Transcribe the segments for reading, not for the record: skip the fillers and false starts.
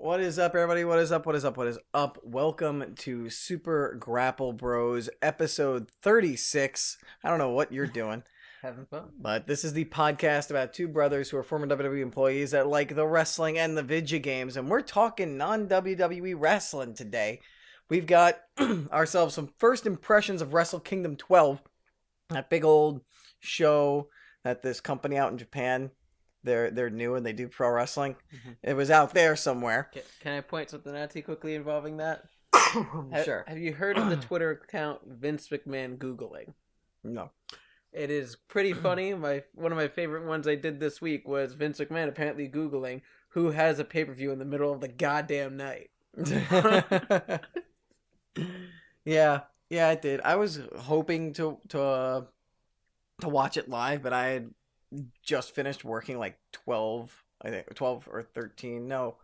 What is up, everybody? What is up? What is up? What is up? Welcome to Super Grapple Bros, episode 36. I don't know what you're doing. Having fun. But this is the podcast about two brothers who are former WWE employees that like the wrestling and the video games. And we're talking non-WWE wrestling today. We've got ourselves some first impressions of Wrestle Kingdom 12. That big old show that this company out in Japan, they're new and they do pro wrestling. Mm-hmm. It was out there somewhere. Can I point something out to you quickly involving that? Sure. Have you heard of the Twitter account Vince McMahon Googling? No. It is pretty funny. One of my favorite ones I did this week was Vince McMahon apparently Googling who has a pay-per-view in the middle of the goddamn night. Yeah, I did. I was hoping to watch it live, but I had just finished working like 12 or 13. No.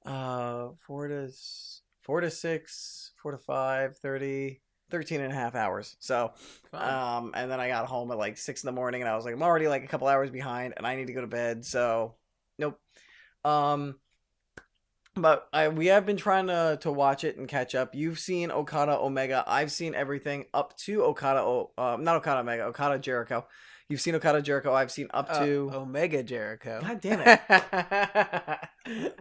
4 to 6, 4 to 5, 30, 13 and a half hours. So, and then I got home at like 6 in the morning and I was like, I'm already like a couple hours behind and I need to go to bed. So, nope. But we have been trying to watch it and catch up. You've seen Okada Omega. I've seen everything up to Okada Jericho. You've seen Okada Jericho. I've seen up to Omega Jericho. God damn it.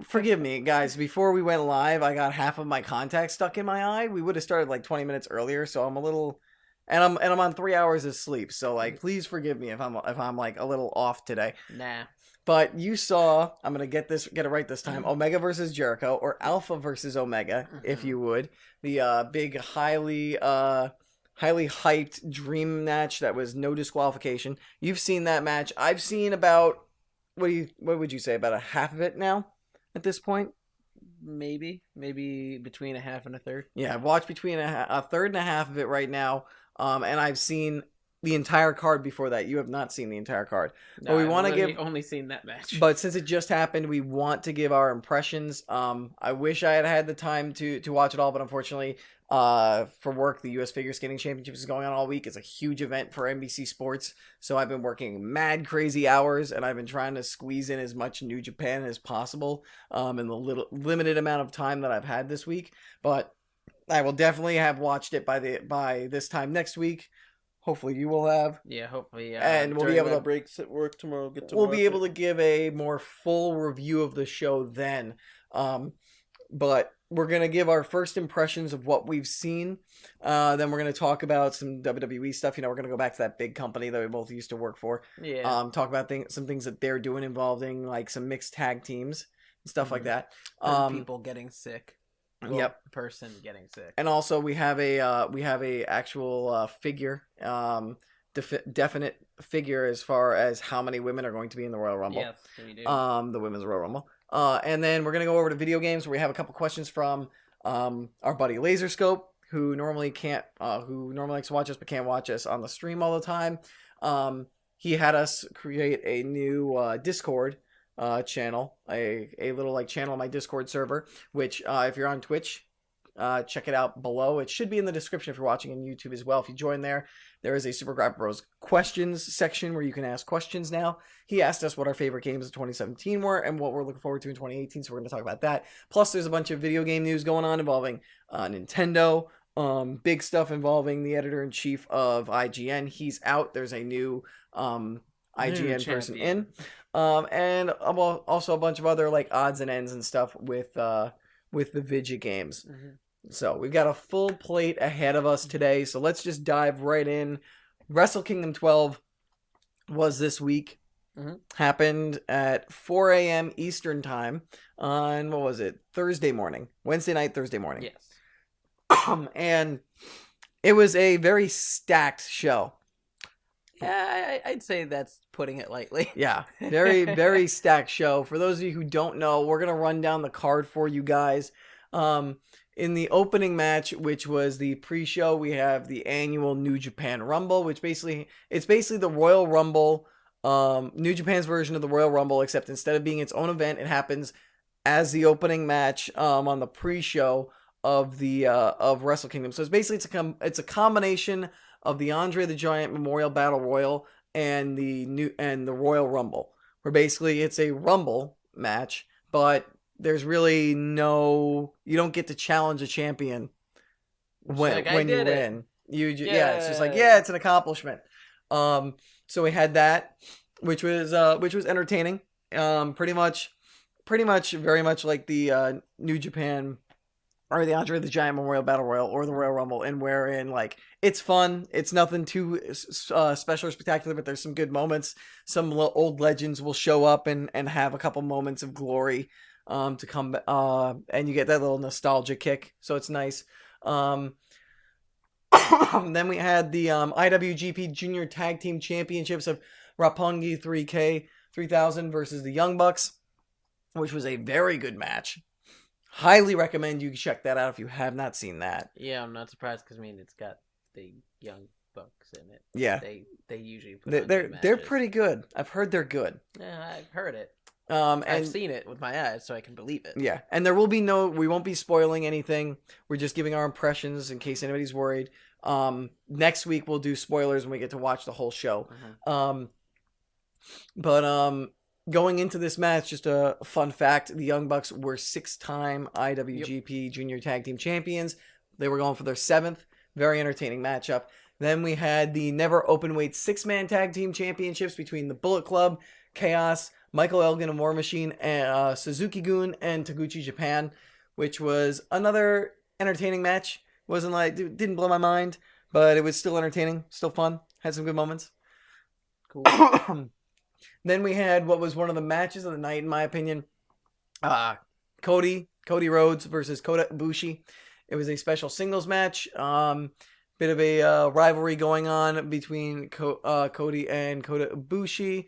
Forgive me, guys. Before we went live, I got half of my contacts stuck in my eye. We would have started like 20 minutes earlier, so I'm a little and I'm on 3 hours of sleep. So like please forgive me if I'm like a little off today. Nah. But you saw, I'm going to get it right this time, Omega versus Jericho, or Alpha versus Omega, if you would. The big, highly hyped dream match that was no disqualification. You've seen that match. I've seen about, what would you say, about a half of it now at this point? Maybe between a half and a third. Yeah, I've watched between a third and a half of it right now, and I've seen the entire card before that. You have not seen the entire card. No, but we want to only seen that match. But since it just happened, we want to give our impressions. I wish I had the time to watch it all, but unfortunately, for work, the U.S. Figure Skating Championships is going on all week. It's a huge event for NBC Sports, so I've been working mad crazy hours, and I've been trying to squeeze in as much New Japan as possible in the limited amount of time that I've had this week. But I will definitely have watched it by this time next week. Hopefully you will have. Yeah, hopefully. And we'll be able to breaks at work tomorrow. We'll be able to give a more full review of the show then. But we're gonna give our first impressions of what we've seen. Then we're gonna talk about some WWE stuff. You know, we're gonna go back to that big company that we both used to work for. Yeah. Talk about some things that they're doing involving like some mixed tag teams and stuff like that. People getting sick. Yep. Person getting sick. And also we have a actual figure, definite figure as far as how many women are going to be in the Royal Rumble. Yes, we do. The Women's Royal Rumble. And then we're gonna go over to video games where we have a couple questions from our buddy Laserscope, who normally likes to watch us but can't watch us on the stream all the time. He had us create a new Discord channel, a little like channel on my Discord server, which if you're on Twitch, check it out below. It should be in the description if you're watching on YouTube as well. If you join there is a Super Grapple Bros questions section where you can ask questions now. He asked us what our favorite games of 2017 were and what we're looking forward to in 2018, so we're going to talk about that. Plus there's a bunch of video game news going on involving Nintendo, big stuff involving the editor-in-chief of IGN. He's out. There's a new IGN person in. And also a bunch of other like odds and ends and stuff with the video games. Mm-hmm. So we've got a full plate ahead of us today. So let's just dive right in. Wrestle Kingdom 12 was this week. Mm-hmm. Happened at 4 a.m. Eastern time on, what was it? Wednesday night, Thursday morning. Yes. And it was a very stacked show. Yeah, I'd say that's putting it lightly. Yeah, very, very stacked show. For those of you who don't know, we're going to run down the card for you guys. In the opening match, which was the pre-show, we have the annual New Japan Rumble, which it's basically the Royal Rumble, New Japan's version of the Royal Rumble, except instead of being its own event, it happens as the opening match on the pre-show of Wrestle Kingdom. So it's basically it's a combination of the Andre the Giant Memorial Battle Royal and the Royal Rumble, where basically it's a Rumble match, but there's really no, you don't get to challenge a champion when you win. Yeah, it's just like, yeah, it's an accomplishment. So we had that, which was entertaining. Pretty much very much like the New Japan or the Andre the Giant Memorial Battle Royal or the Royal Rumble, and wherein like it's fun. It's nothing too special or spectacular, but there's some good moments. Some old legends will show up and have a couple moments of glory to come, and you get that little nostalgia kick. So it's nice. Then we had the IWGP Junior Tag Team Championships of Roppongi 3K 3000 versus the Young Bucks, which was a very good match. Highly recommend you check that out if you have not seen that. Yeah, I'm not surprised because it's got the Young Bucks in it. Yeah, they usually put they're pretty good. I've heard they're good. Yeah, I've heard it. And I've seen it with my eyes, so I can believe it. Yeah, and there will be we won't be spoiling anything. We're just giving our impressions in case anybody's worried. Next week we'll do spoilers when we get to watch the whole show. But going into this match, just a fun fact, the Young Bucks were 6-time IWGP Junior Tag Team Champions. They were going for their 7th. Very entertaining matchup. Then we had the Never Openweight 6-man Tag Team Championships between the Bullet Club, Chaos, Michael Elgin and War Machine, and Suzuki-gun and Taguchi Japan, which was another entertaining match. Wasn't like, didn't blow my mind, but it was still entertaining, still fun, had some good moments. Cool. Then we had what was one of the matches of the night, in my opinion. Cody Rhodes versus Kota Ibushi. It was a special singles match. Bit of a rivalry going on between Cody and Kota Ibushi.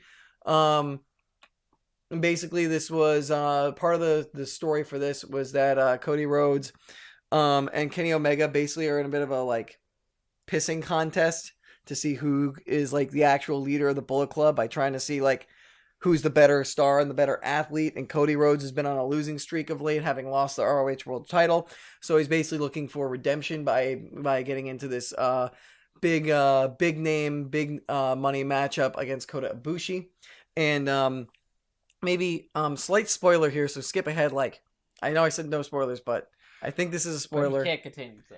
Basically, this was part of the story for this was that Cody Rhodes and Kenny Omega basically are in a bit of a like pissing contest to see who is like the actual leader of the Bullet Club by trying to see like who's the better star and the better athlete. And Cody Rhodes has been on a losing streak of late, having lost the ROH World Title. So he's basically looking for redemption by getting into this big name, big money matchup against Kota Ibushi. And maybe slight spoiler here, so skip ahead. Like I know I said no spoilers, but I think this is a spoiler. You can't continue to say.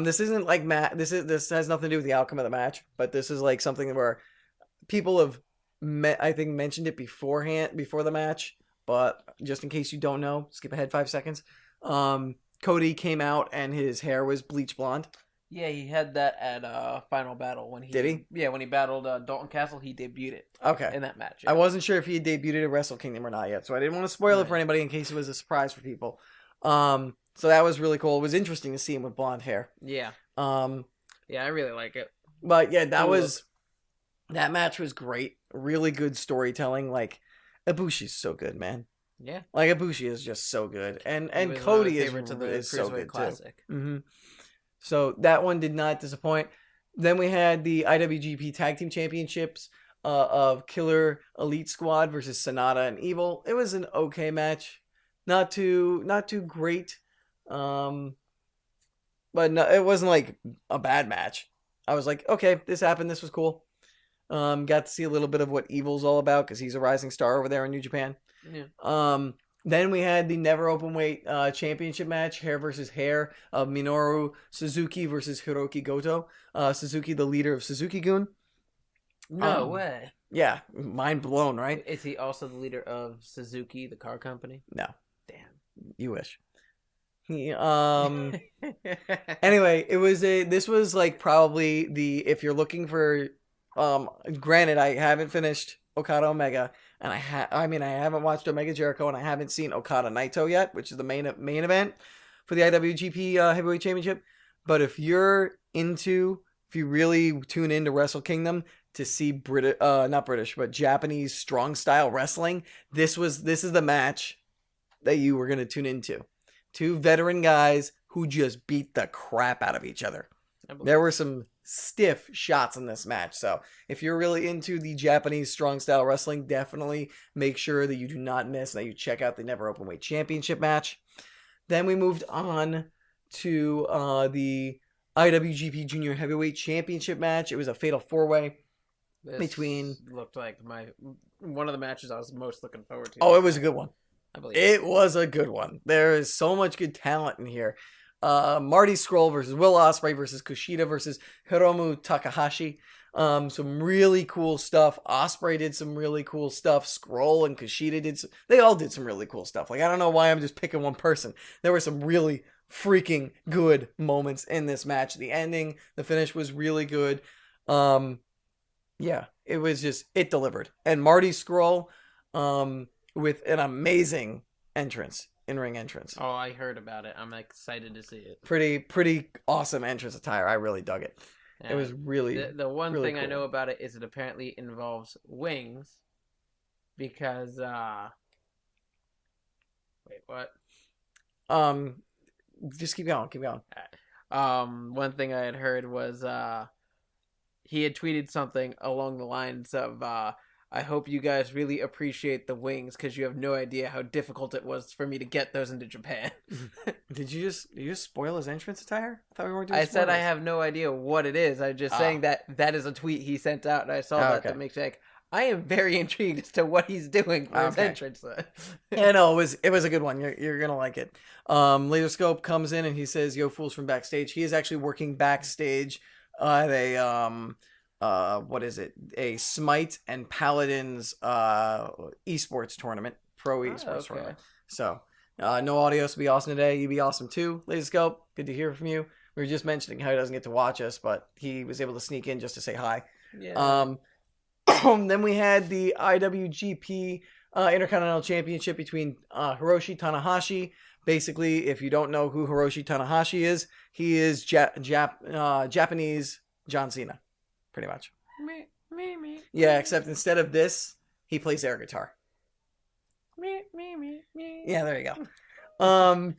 This isn't like this has nothing to do with the outcome of the match, but this is like something where people have I think mentioned it before the match, but just in case you don't know, skip ahead 5 seconds. Cody came out and his hair was bleach blonde. Yeah, he had that at Final Battle when he did he? Yeah, when he battled Dalton Castle, he debuted it. Okay, in that match. Yeah. I wasn't sure if he had debuted at Wrestle Kingdom or not yet, so I didn't want to spoil it for anybody in case it was a surprise for people. So that was really cool. It was interesting to see him with blonde hair. Yeah. Yeah, I really like it. But yeah, that match was great. Really good storytelling. Like Ibushi's so good, man. Yeah. Like Ibushi is just so good, and Cody is so good classic. Too. Mm-hmm. So that one did not disappoint. Then we had the IWGP Tag Team Championships of Killer Elite Squad versus Sonata and Evil. It was an okay match. Not too great. But no, it wasn't like a bad match. I was like, okay, this happened. This was cool. Got to see a little bit of what Evil's all about because he's a rising star over there in New Japan. Yeah. Then we had the Never Openweight Championship match, hair versus hair, of Minoru Suzuki versus Hiroki Goto. Suzuki, the leader of Suzuki-gun. No way. Yeah, mind blown, right? Is he also the leader of Suzuki, the car company? No. Damn. You wish. Anyway, this was like probably if you're looking for granted I haven't finished Okada Omega and I haven't watched Omega Jericho and I haven't seen Okada Naito yet, which is the main event for the IWGP Heavyweight Championship. But if you really tune into Wrestle Kingdom to see not British, but Japanese strong style wrestling, this is the match that you were going to tune into. Two veteran guys who just beat the crap out of each other. There were some stiff shots in this match. So if you're really into the Japanese strong style wrestling, definitely make sure that you do not miss, that you check out the Never Openweight Championship match. Then we moved on to the IWGP Junior Heavyweight Championship match. It was a fatal 4-way between... looked like one of the matches I was most looking forward to. Oh, it was a good one. I believe It was a good one. There is so much good talent in here. Marty Scurll versus Will Ospreay versus Kushida versus Hiromu Takahashi. Some really cool stuff. Ospreay did some really cool stuff. Scurll and Kushida they all did some really cool stuff. Like, I don't know why I'm just picking one person. There were some really freaking good moments in this match. The ending, the finish was really good. Yeah, it delivered. And Marty Scurll, with an amazing in-ring entrance. Oh, I heard about it. I'm excited to see it. Pretty awesome entrance attire. I really dug it. Yeah. It was really the one really thing cool. I know about it is it apparently involves wings, because wait, what? Just keep going. One thing I had heard was he had tweeted something along the lines of I hope you guys really appreciate the wings, because you have no idea how difficult it was for me to get those into Japan. Did you just spoil his entrance attire? I thought we weren't doing I said spoilers. I have no idea what it is. I'm just saying that is a tweet he sent out, and I saw that makes me like, I am very intrigued as to what he's doing for his entrance. Yeah, no, it was a good one. You're gonna like it. Laser Scope comes in and he says, "Yo, fools," from backstage. He is actually working backstage at what is it? A Smite and Paladins esports tournament, pro esports tournament. So no audio, so be awesome today. You be awesome too, Laser Scope. Good to hear from you. We were just mentioning how he doesn't get to watch us, but he was able to sneak in just to say hi. Yeah. Then we had the IWGP Intercontinental Championship between Hiroshi Tanahashi. Basically, if you don't know who Hiroshi Tanahashi is, he is Japanese John Cena, pretty much. Yeah, except instead of this, he plays air guitar. Yeah, there you go.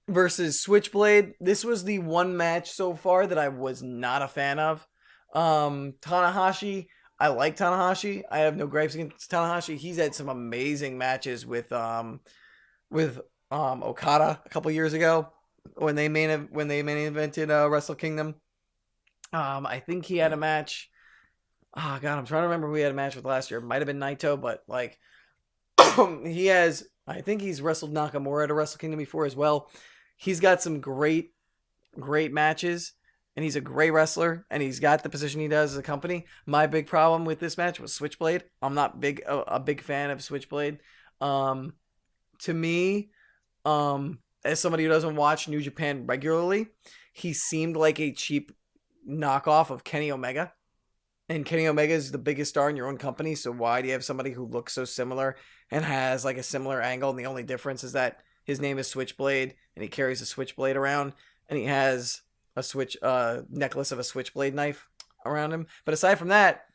Versus Switchblade. This was the one match so far that I was not a fan of. Tanahashi. I like Tanahashi. I have no gripes against Tanahashi. He's had some amazing matches with Okada a couple years ago when they main evented Wrestle Kingdom. I think he had a match. Oh god, I'm trying to remember who he had a match with last year. It might have been Naito, but like I think he's wrestled Nakamura at a Wrestle Kingdom before as well. He's got some great matches. And he's a great wrestler, and he's got the position he does as a company. My big problem with this match was Switchblade. I'm not a big fan of Switchblade. To me, as somebody who doesn't watch New Japan regularly, he seemed like a cheap knockoff of Kenny Omega. And Kenny Omega is the biggest star in your own company, so why do you have somebody who looks so similar and has like a similar angle? And the only difference is that his name is Switchblade, and he carries a switchblade around, and he has a necklace of a switchblade knife around him. But aside from that,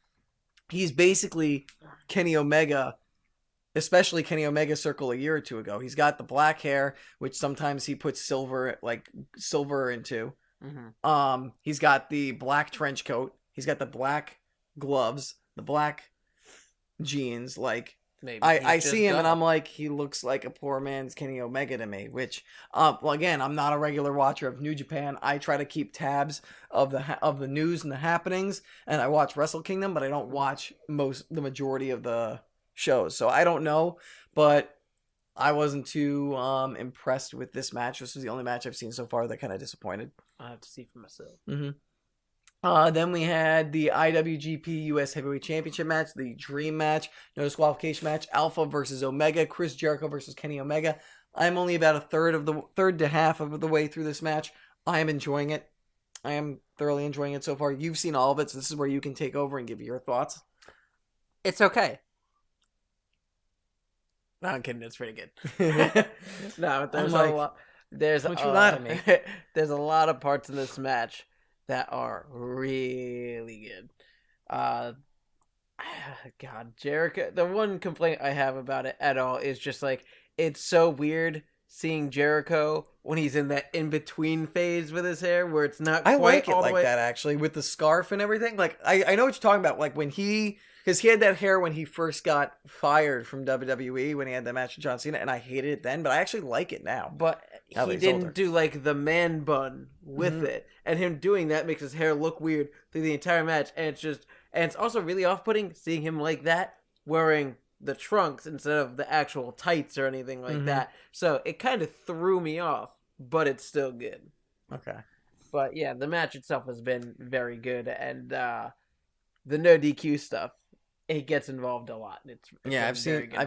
he's basically Kenny Omega, especially Kenny Omega circle a year or two ago. He's got the black hair, which sometimes he puts silver into. Mm-hmm. He's got the black trench coat. He's got the black gloves, the black jeans. Like, maybe I see him and I'm like, he looks like a poor man's Kenny Omega to me, which, well, again, I'm not a regular watcher of New Japan. I try to keep tabs of the news and the happenings, and I watch Wrestle Kingdom, but I don't watch the majority of the shows. So I don't know, but I wasn't too impressed with this match. This was the only match I've seen so far that kind of disappointed. I have to see for myself. Mm-hmm. Then we had the IWGP US Heavyweight Championship match, the Dream match, no disqualification match, Alpha versus Omega, Chris Jericho versus Kenny Omega. I'm only about a third to half of the way through this match. I am enjoying it. I am thoroughly enjoying it so far. You've seen all of it, so this is where you can take over and give your thoughts. It's okay. No, I'm kidding. It's pretty good. No, but there's a lot. There's don't you lie to me. There's a lot of parts in this match that are really good. God, Jericho. The one complaint I have about it at all is just like, it's so weird seeing Jericho when he's in that in-between phase with his hair where it's not quite like it all the like way. that, actually, with the scarf and everything. Like, I know what you're talking about. Like, when because he had that hair when he first got fired from WWE when he had that match with John Cena, and I hated it then, but I actually like it now. But he didn't do like the man bun with it, and him doing that makes his hair look weird through the entire match, and it's also really off-putting seeing him like that wearing the trunks instead of the actual tights or anything like that. So it kind of threw me off, but it's still good. Okay. But yeah, the match itself has been very good, and the no DQ stuff, it gets involved a lot. It's yeah, I've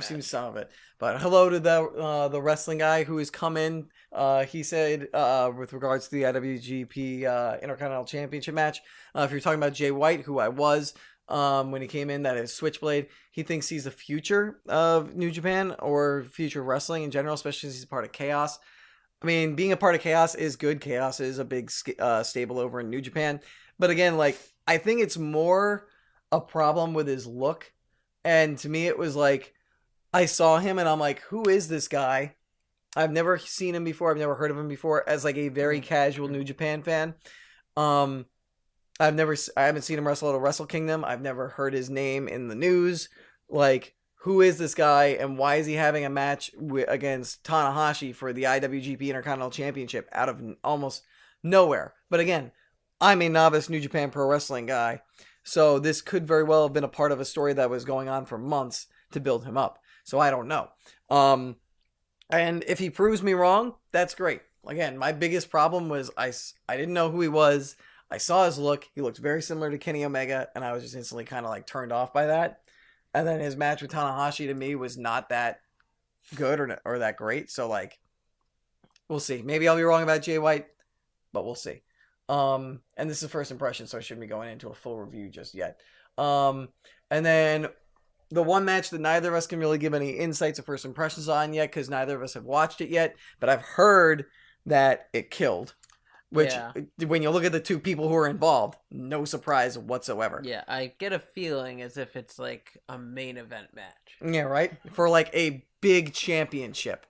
seen some of it. But hello to the wrestling guy who has come in. He said with regards to the IWGP Intercontinental Championship match, if you're talking about Jay White, who I was when he came in, that is Switchblade. He thinks he's the future of New Japan or future of wrestling in general, especially since he's part of Chaos. I mean, being a part of Chaos is good. Chaos is a big stable over in New Japan. But again, like, I think it's more a problem with his look. And to me, it was like, I saw him and I'm like, who is this guy? I've never seen him before. I've never heard of him before as like a very casual New Japan fan. I haven't seen him wrestle at a Wrestle Kingdom. I've never heard his name in the news. Like, who is this guy and why is he having a match against Tanahashi for the IWGP Intercontinental Championship out of almost nowhere? But again, I'm a novice New Japan Pro Wrestling guy, so this could very well have been a part of a story that was going on for months to build him up. So I don't know. And if he proves me wrong, that's great. Again, my biggest problem was I didn't know who he was. I saw his look. He looked very similar to Kenny Omega, and I was just instantly kind of like turned off by that. And then his match with Tanahashi to me was not that good or that great. So like, we'll see. Maybe I'll be wrong about Jay White, but we'll see. And this is first impression, so I shouldn't be going into a full review just yet. And then the one match that neither of us can really give any insights or first impressions on yet, because neither of us have watched it yet, but I've heard that it killed. Which, when you look at the two people who are involved, no surprise whatsoever. Yeah, I get a feeling as if it's like a main event match. Yeah, right? For like a big championship.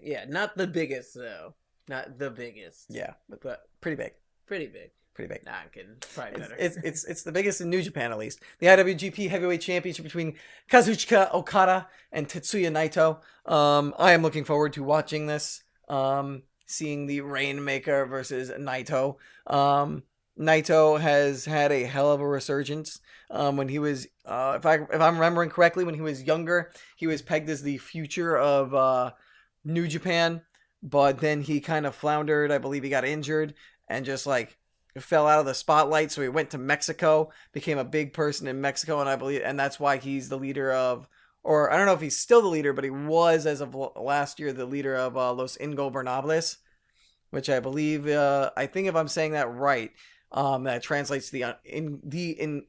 Yeah, not the biggest, though. Not the biggest. Yeah, but pretty big. Pretty big. Pretty big. Nah, I'm kidding. Probably better. It's the biggest in New Japan, at least. The IWGP Heavyweight Championship between Kazuchika Okada and Tetsuya Naito. I am looking forward to watching this. Seeing the Rainmaker versus Naito. Naito has had a hell of a resurgence. When he was, if I'm remembering correctly, when he was younger, he was pegged as the future of New Japan, but then he kind of floundered. I believe he got injured and just like fell out of the spotlight. So he went to Mexico, became a big person in Mexico, and that's why he's the leader of. Or I don't know if he's still the leader, but he was, as of last year, the leader of Los Ingobernables, which I believe, I think if I'm saying that right, that translates to the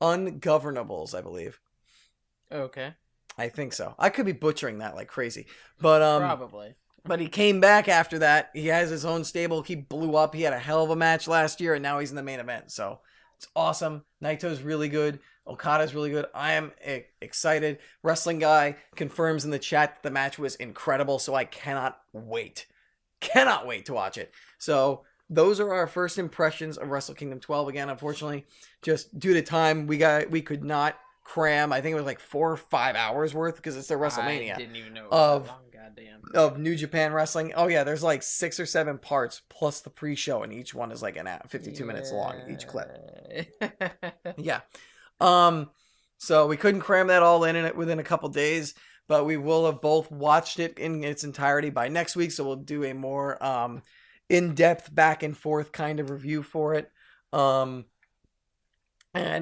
Ungovernables, I believe. Okay. I think so. I could be butchering that like crazy, but probably. But he came back after that. He has his own stable. He blew up. He had a hell of a match last year, and now he's in the main event. So it's awesome. Naito's really good. Okada's really good. I am excited. Wrestling Guy confirms in the chat that the match was incredible, so I cannot wait. Cannot wait to watch it. So those are our first impressions of Wrestle Kingdom 12. Again, unfortunately, just due to time, we could not cram. I think it was like 4 or 5 hours worth because it's the WrestleMania. I didn't even know it was that long. Goddamn. Of New Japan Wrestling. Oh yeah, there's like 6 or 7 parts plus the pre-show, and each one is like 52 minutes long, each clip. Yeah. So we couldn't cram that all in it within a couple days, but we will have both watched it in its entirety by next week. So we'll do a more in-depth back and forth kind of review for it. And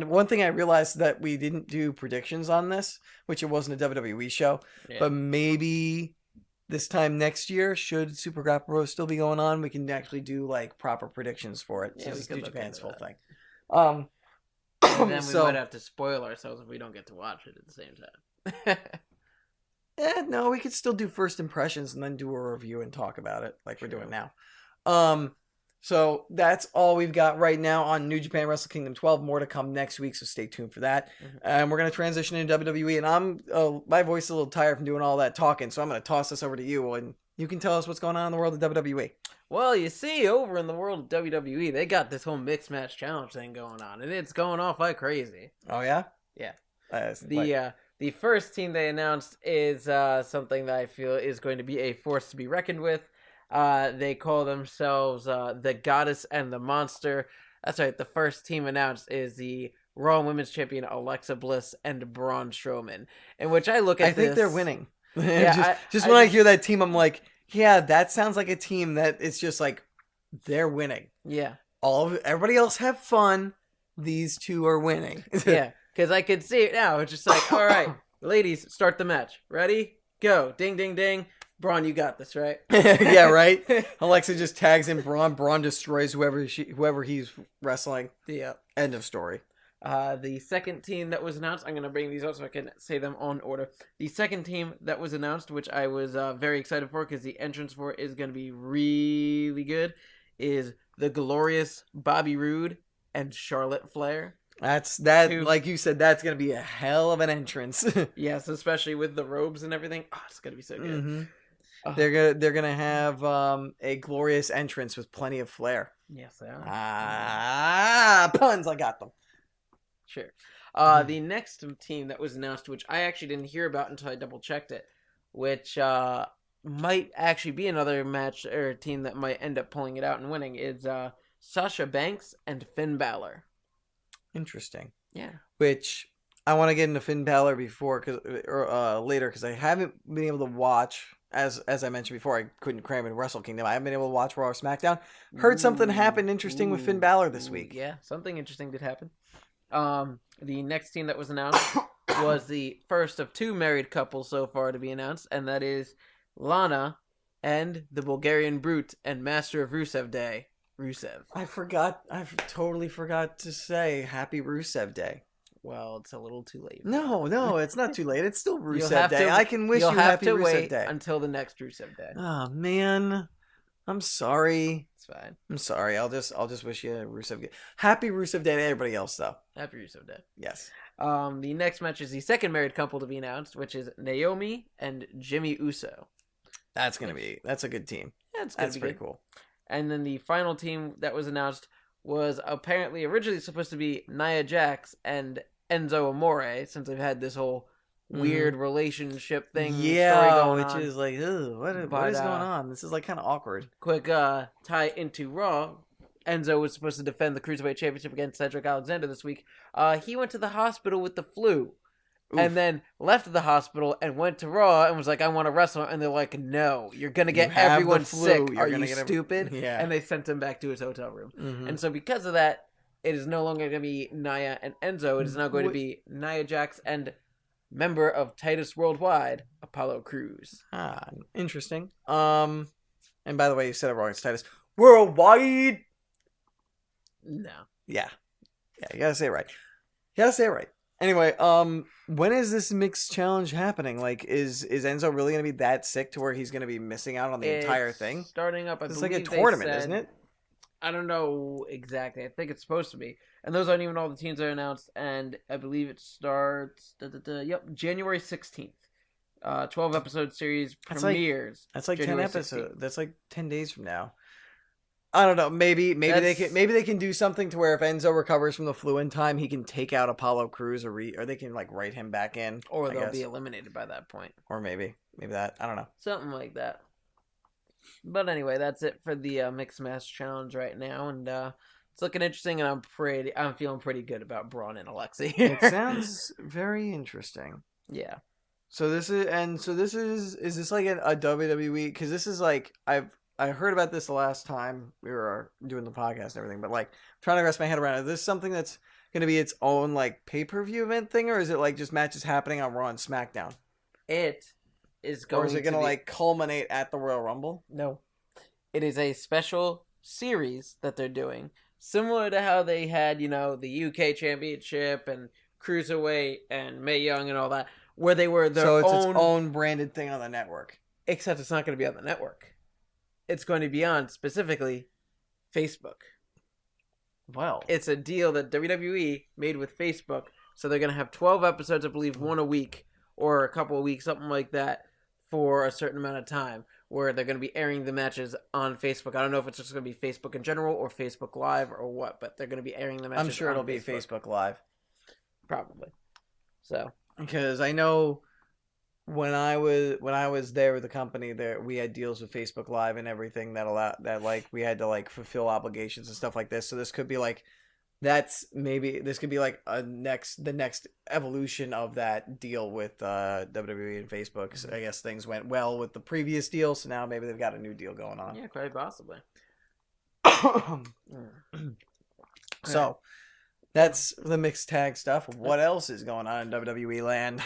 one thing I realized that we didn't do predictions on this, which it wasn't a WWE show, but maybe this time next year, should Super Grapple Bros still be going on, we can actually do like proper predictions for it. Yeah, since it's New Japan's full thing. Then we might have to spoil ourselves if we don't get to watch it at the same time. No, we could still do first impressions and then do a review and talk about it like we're doing now. So that's all we've got right now on New Japan Wrestle Kingdom 12. More to come next week, so stay tuned for that. And we're going to transition into WWE, and my voice is a little tired from doing all that talking, so I'm going to toss this over to you, and you can tell us what's going on in the world of WWE. Well, you see, over in the world of WWE, they got this whole mixed match challenge thing going on, and it's going off like crazy. Oh, yeah? Yeah. The first team they announced is something that I feel is going to be a force to be reckoned with. They call themselves the Goddess and the Monster. That's right, the first team announced is the Raw Women's Champion Alexa Bliss and Braun Strowman. In which I look at I think this, they're winning. Yeah, just when I hear that team, I'm like, yeah, that sounds like a team that it's just like they're winning. Yeah. Everybody else have fun. These two are winning. Yeah, because I could see it now. It's just like, all right, ladies, start the match. Ready? Go. Ding, ding, ding. Braun, you got this, right? Yeah, right. Alexa just tags in Braun. Braun destroys whoever he's wrestling. Yeah. End of story. The second team that was announced, I'm going to bring these up so I can say them on order. The second team that was announced, which I was very excited for because the entrance for it is going to be really good, is the glorious Bobby Roode and Charlotte Flair. Like you said, that's going to be a hell of an entrance. Yes, especially with the robes and everything. Oh, it's going to be so good. Mm-hmm. They're gonna have a glorious entrance with plenty of flair. Yes, they are. Puns! I got them. Sure. The next team that was announced, which I actually didn't hear about until I double checked it, which might actually be another match or team that might end up pulling it out and winning, is Sasha Banks and Finn Balor. Interesting. Yeah. Which I want to get into Finn Balor later because I haven't been able to watch. As I mentioned before, I couldn't cram in Wrestle Kingdom. I haven't been able to watch Raw or SmackDown. Heard something happened interesting with Finn Balor this week. Yeah, something interesting did happen. The next team that was announced was the first of two married couples so far to be announced, and that is Lana and the Bulgarian Brute and Master of Rusev Day, Rusev. I totally forgot to say Happy Rusev Day. Well, it's a little too late. No, it's not too late. It's still Rusev Day. I can wish you You'll have Happy to Rusev wait Day until the next Rusev Day. Oh man, I'm sorry. It's fine. I'm sorry. I'll just wish you a Rusev Day. Happy Rusev Day to everybody else, though. Happy Rusev Day. Yes. The next match is the second married couple to be announced, which is Naomi and Jimmy Uso. That's a good team. Yeah, that's pretty cool. And then the final team that was announced was apparently originally supposed to be Nia Jax and Enzo Amore, since they've had this whole weird relationship thing. Yeah, which is like, what is going on? This is like kind of awkward. Quick tie into Raw. Enzo was supposed to defend the Cruiserweight Championship against Cedric Alexander this week. He went to the hospital with the flu. Oof. And then left the hospital and went to Raw and was like, I want to wrestle. And they're like, no, you're going to get everyone sick. Are you stupid? Yeah. And they sent him back to his hotel room. Mm-hmm. And so because of that, it is no longer going to be Nia and Enzo. It is now going to be Nia Jax and member of Titus Worldwide, Apollo Crews. Interesting. And by the way, you said it wrong. It's Titus Worldwide. No. Yeah, you gotta say it right. Anyway, when is this mixed challenge happening? Like, is Enzo really gonna be that sick to where he's gonna be missing out on the entire thing? Starting up, it's like a tournament, isn't it? I don't know exactly. I think it's supposed to be. And those aren't even all the teams that are announced. And I believe it starts, January 16th. 12 episode series premieres. That's like January 10 episodes. That's like 10 days from now. I don't know. Maybe they can do something to where if Enzo recovers from the flu in time, he can take out Apollo Crews or they can like write him back in. Or they'll be eliminated by that point. Or maybe that. I don't know. Something like that. But anyway, that's it for the Mixed Match Challenge right now, and it's looking interesting, and I'm feeling pretty good about Braun and Alexi. It sounds very interesting. Yeah. So this is this like a WWE? Because this is like I heard about this the last time we were doing the podcast and everything, but like trying to wrap my head around it. Is this something that's going to be its own like pay-per-view event thing, or is it like just matches happening on Raw and SmackDown? It is going. Or is it going to like culminate at the Royal Rumble? No, it is a special series that they're doing, similar to how they had the UK Championship and Cruiserweight and Mae Young and all that, where they were their its own branded thing on the network. Except it's not going to be on the network. It's going to be on specifically Facebook. Well, it's a deal that WWE made with Facebook, so they're going to have 12 episodes, I believe, one a week or a couple of weeks, something like that, for a certain amount of time, where they're going to be airing the matches on Facebook. I don't know if it's just going to be Facebook in general or Facebook Live or what, but they're going to be airing the matches. I'm sure it'll be Facebook Live. Probably. So, because I know when I was there with the company, there we had deals with Facebook Live and everything that like we had to like fulfill obligations and stuff like this. So this could be like That's maybe this could be like the next evolution of that deal with WWE and Facebook. So I guess things went well with the previous deal, so now maybe they've got a new deal going on. Yeah, quite possibly. So that's the mixed tag stuff. What else is going on in WWE land?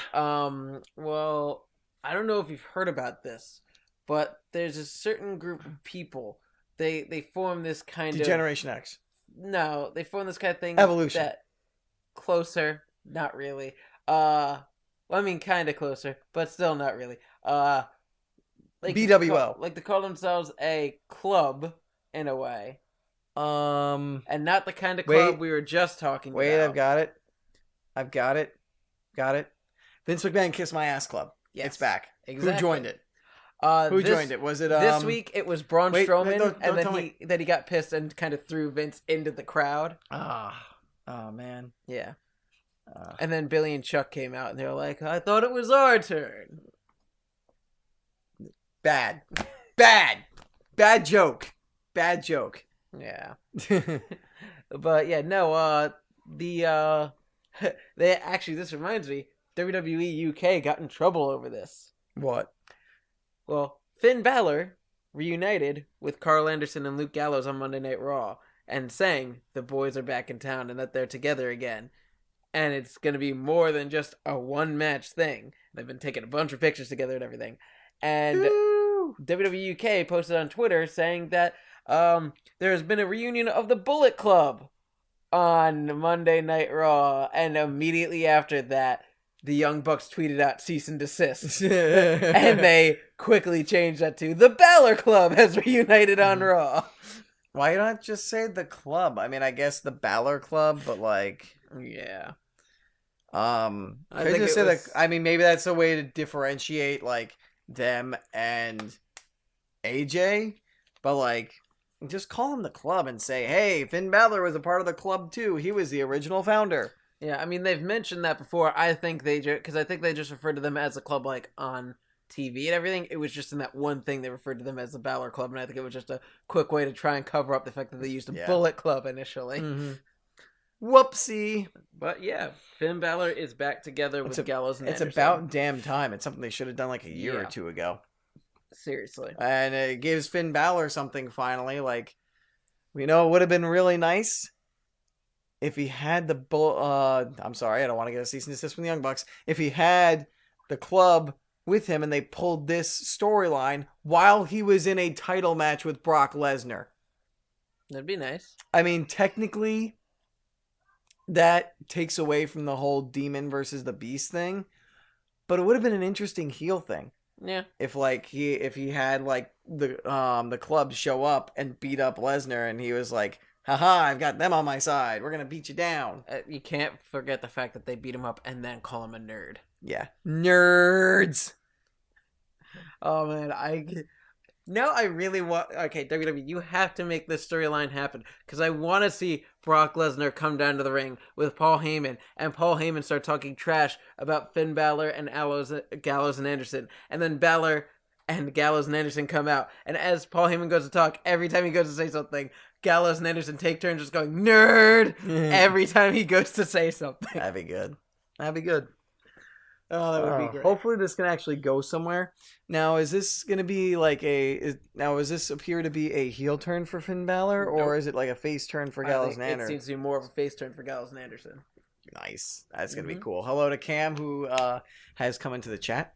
Well, I don't know if you've heard about this, but there's a certain group of people. They form this kind of Degeneration X. No, they form this kind of thing. Evolution. That closer, not really. Well, I mean, kind of closer, but still not really. BWO. Like they call themselves a club in a way. And not the kind of club we were just talking about. Wait, I've got it. Got it. Vince McMahon Kiss My Ass Club. Yes. It's back. Exactly. Who joined it? Joined it? Was it this week? It was Braun Strowman, don't and tell then he got pissed and kind of threw Vince into the crowd. Oh man. Yeah. And then Billy and Chuck came out, and they were like, "I thought it was our turn." Bad joke. Bad joke. Yeah. But yeah, no. They actually. This reminds me. WWE UK got in trouble over this. What? Well, Finn Balor reunited with Carl Anderson and Luke Gallows on Monday Night Raw and saying the boys are back in town and that they're together again. And it's going to be more than just a one-match thing. They've been taking a bunch of pictures together and everything. And WWE UK posted on Twitter saying that there has been a reunion of the Bullet Club on Monday Night Raw. And immediately after that, the Young Bucks tweeted out cease and desist. And they quickly changed that to the Balor Club has reunited on Raw. Why not just say the club? I mean, I guess the Balor Club, but like... Yeah. I think just say that. I mean, maybe that's a way to differentiate like them and AJ, but like just call him the club and say, "Hey, Finn Balor was a part of the club too. He was the original founder." Yeah, I mean they've mentioned that before. I think they just referred to them as a club like on TV and everything. It was just in that one thing they referred to them as the Balor Club, and I think it was just a quick way to try and cover up the fact that they used a Bullet Club initially. Mm-hmm. Whoopsie. But yeah, Finn Balor is back together with Gallows and Anderson. It's about damn time. It's something they should have done like a year or two ago. Seriously. And it gives Finn Balor something finally. Like, you know, it would have been really nice if he had I'm sorry, I don't want to get a cease and desist from the Young Bucks. If he had the club with him and they pulled this storyline while he was in a title match with Brock Lesnar. That'd be nice. I mean, technically... that takes away from the whole demon versus the beast thing, but it would have been an interesting heel thing. Yeah. If he had like the club show up and beat up Lesnar, and he was like, "Haha, I've got them on my side. We're gonna beat you down." You can't forget the fact that they beat him up and then call him a nerd. Yeah, nerds. Oh man, I really want... Okay, WWE, you have to make this storyline happen. Because I want to see Brock Lesnar come down to the ring with Paul Heyman. And Paul Heyman start talking trash about Finn Balor and Gallows and Anderson. And then Balor and Gallows and Anderson come out. And as Paul Heyman goes to talk, every time he goes to say something, Gallows and Anderson take turns just going, "Nerd!" every time he goes to say something. That'd be good. That'd be good. Oh, that would be great. Hopefully this can actually go somewhere. Now, is this going to be like does this appear to be a heel turn for Finn Balor, or is it like a face turn for Gallows and Anderson? It seems to be more of a face turn for Gallows and Anderson. Nice. That's going to be cool. Hello to Cam, who has come into the chat.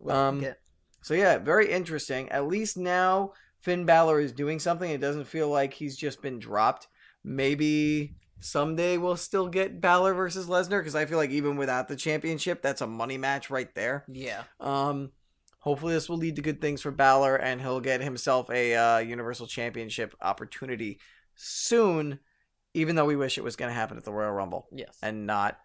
So yeah, very interesting. At least now Finn Balor is doing something. It doesn't feel like he's just been dropped. Maybe... someday we'll still get Balor versus Lesnar, because I feel like even without the championship, that's a money match right there. Yeah. Hopefully this will lead to good things for Balor, and he'll get himself a Universal Championship opportunity soon, even though we wish it was going to happen at the Royal Rumble. Yes. And not,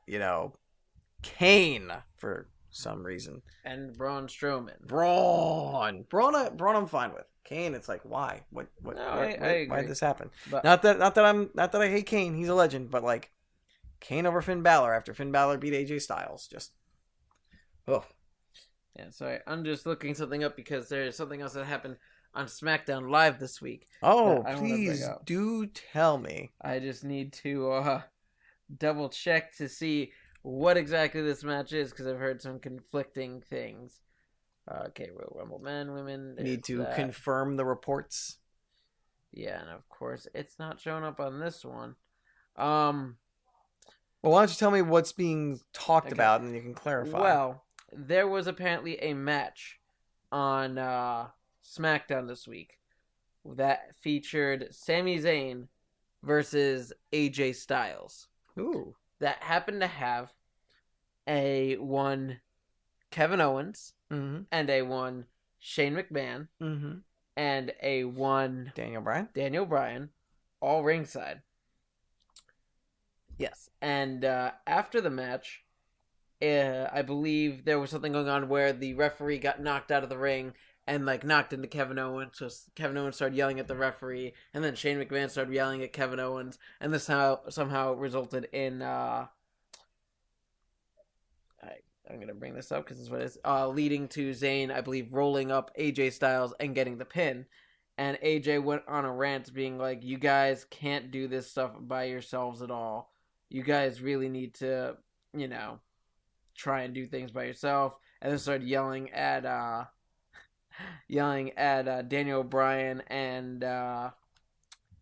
Kane for some reason. And Braun Strowman. Braun I'm fine with. Kane, it's like, why? I agree. Why did this happen? But, not that I hate Kane, he's a legend, but like Kane over Finn Balor after Finn Balor beat AJ Styles, just Yeah, sorry. I'm just looking something up because there's something else that happened on SmackDown Live this week. Oh, I wanna bring please up. do tell me. I just need to double check to see what exactly this match is because I've heard some conflicting things. Okay, Royal Rumble men, women. Need to that. confirm the reports. Yeah, and of course it's not showing up on this one. Well, why don't you tell me what's being talked about, and then you can clarify. Well, there was apparently a match on SmackDown this week that featured Sami Zayn versus AJ Styles. Ooh. That happened to have a one Kevin Owens Mm-hmm. and a one Shane McMahon Mm-hmm. and a one Daniel Bryan, all ringside. Yes, and after the match, I believe there was something going on where the referee got knocked out of the ring and like knocked into Kevin Owens. So Kevin Owens started yelling at the referee, and then Shane McMahon started yelling at Kevin Owens, and this somehow resulted in I'm going to bring this up because this is what it is. Leading to Zayn, I believe, rolling up AJ Styles and getting the pin. And AJ went on a rant being like, you guys can't do this stuff by yourselves at all. You guys really need to, try and do things by yourself. And then started yelling at Daniel Bryan and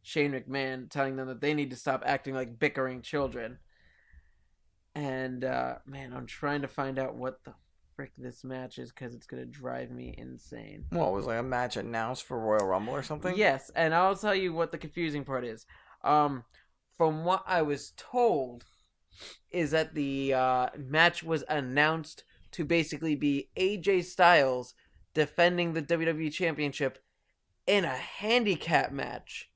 Shane McMahon, telling them that they need to stop acting like bickering children. And, man, I'm trying to find out what the frick this match is because it's going to drive me insane. Well, it was like a match announced for Royal Rumble or something? Yes, and I'll tell you what the confusing part is. From what I was told, is that the match was announced to basically be AJ Styles defending the WWE Championship in a handicap match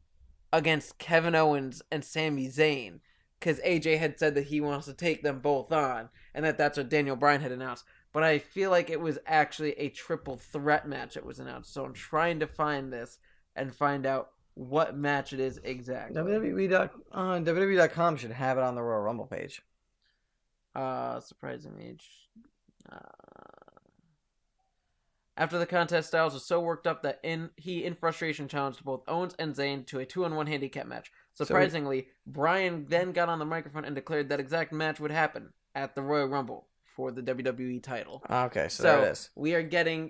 against Kevin Owens and Sami Zayn. Because AJ had said that he wants to take them both on, and that's what Daniel Bryan had announced. But I feel like it was actually a triple threat match that was announced. So I'm trying to find this and find out what match it is exactly. WWE.com should have it on the Royal Rumble page. Surprisingly. After the contest, Styles was so worked up that he in frustration challenged both Owens and Zayn to a 2-on-1 handicap match. Surprisingly, Bryan then got on the microphone and declared that exact match would happen at the Royal Rumble for the WWE title. Okay, so there it is. We are getting,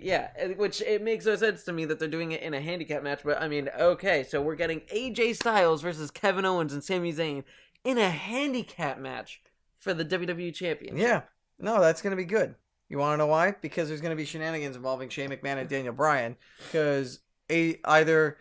which it makes no sense to me that they're doing it in a handicap match, but I mean, okay, so we're getting AJ Styles versus Kevin Owens and Sami Zayn in a handicap match for the WWE Championship. Yeah, no, that's going to be good. You want to know why? Because there's going to be shenanigans involving Shane McMahon and Daniel Bryan. Because there's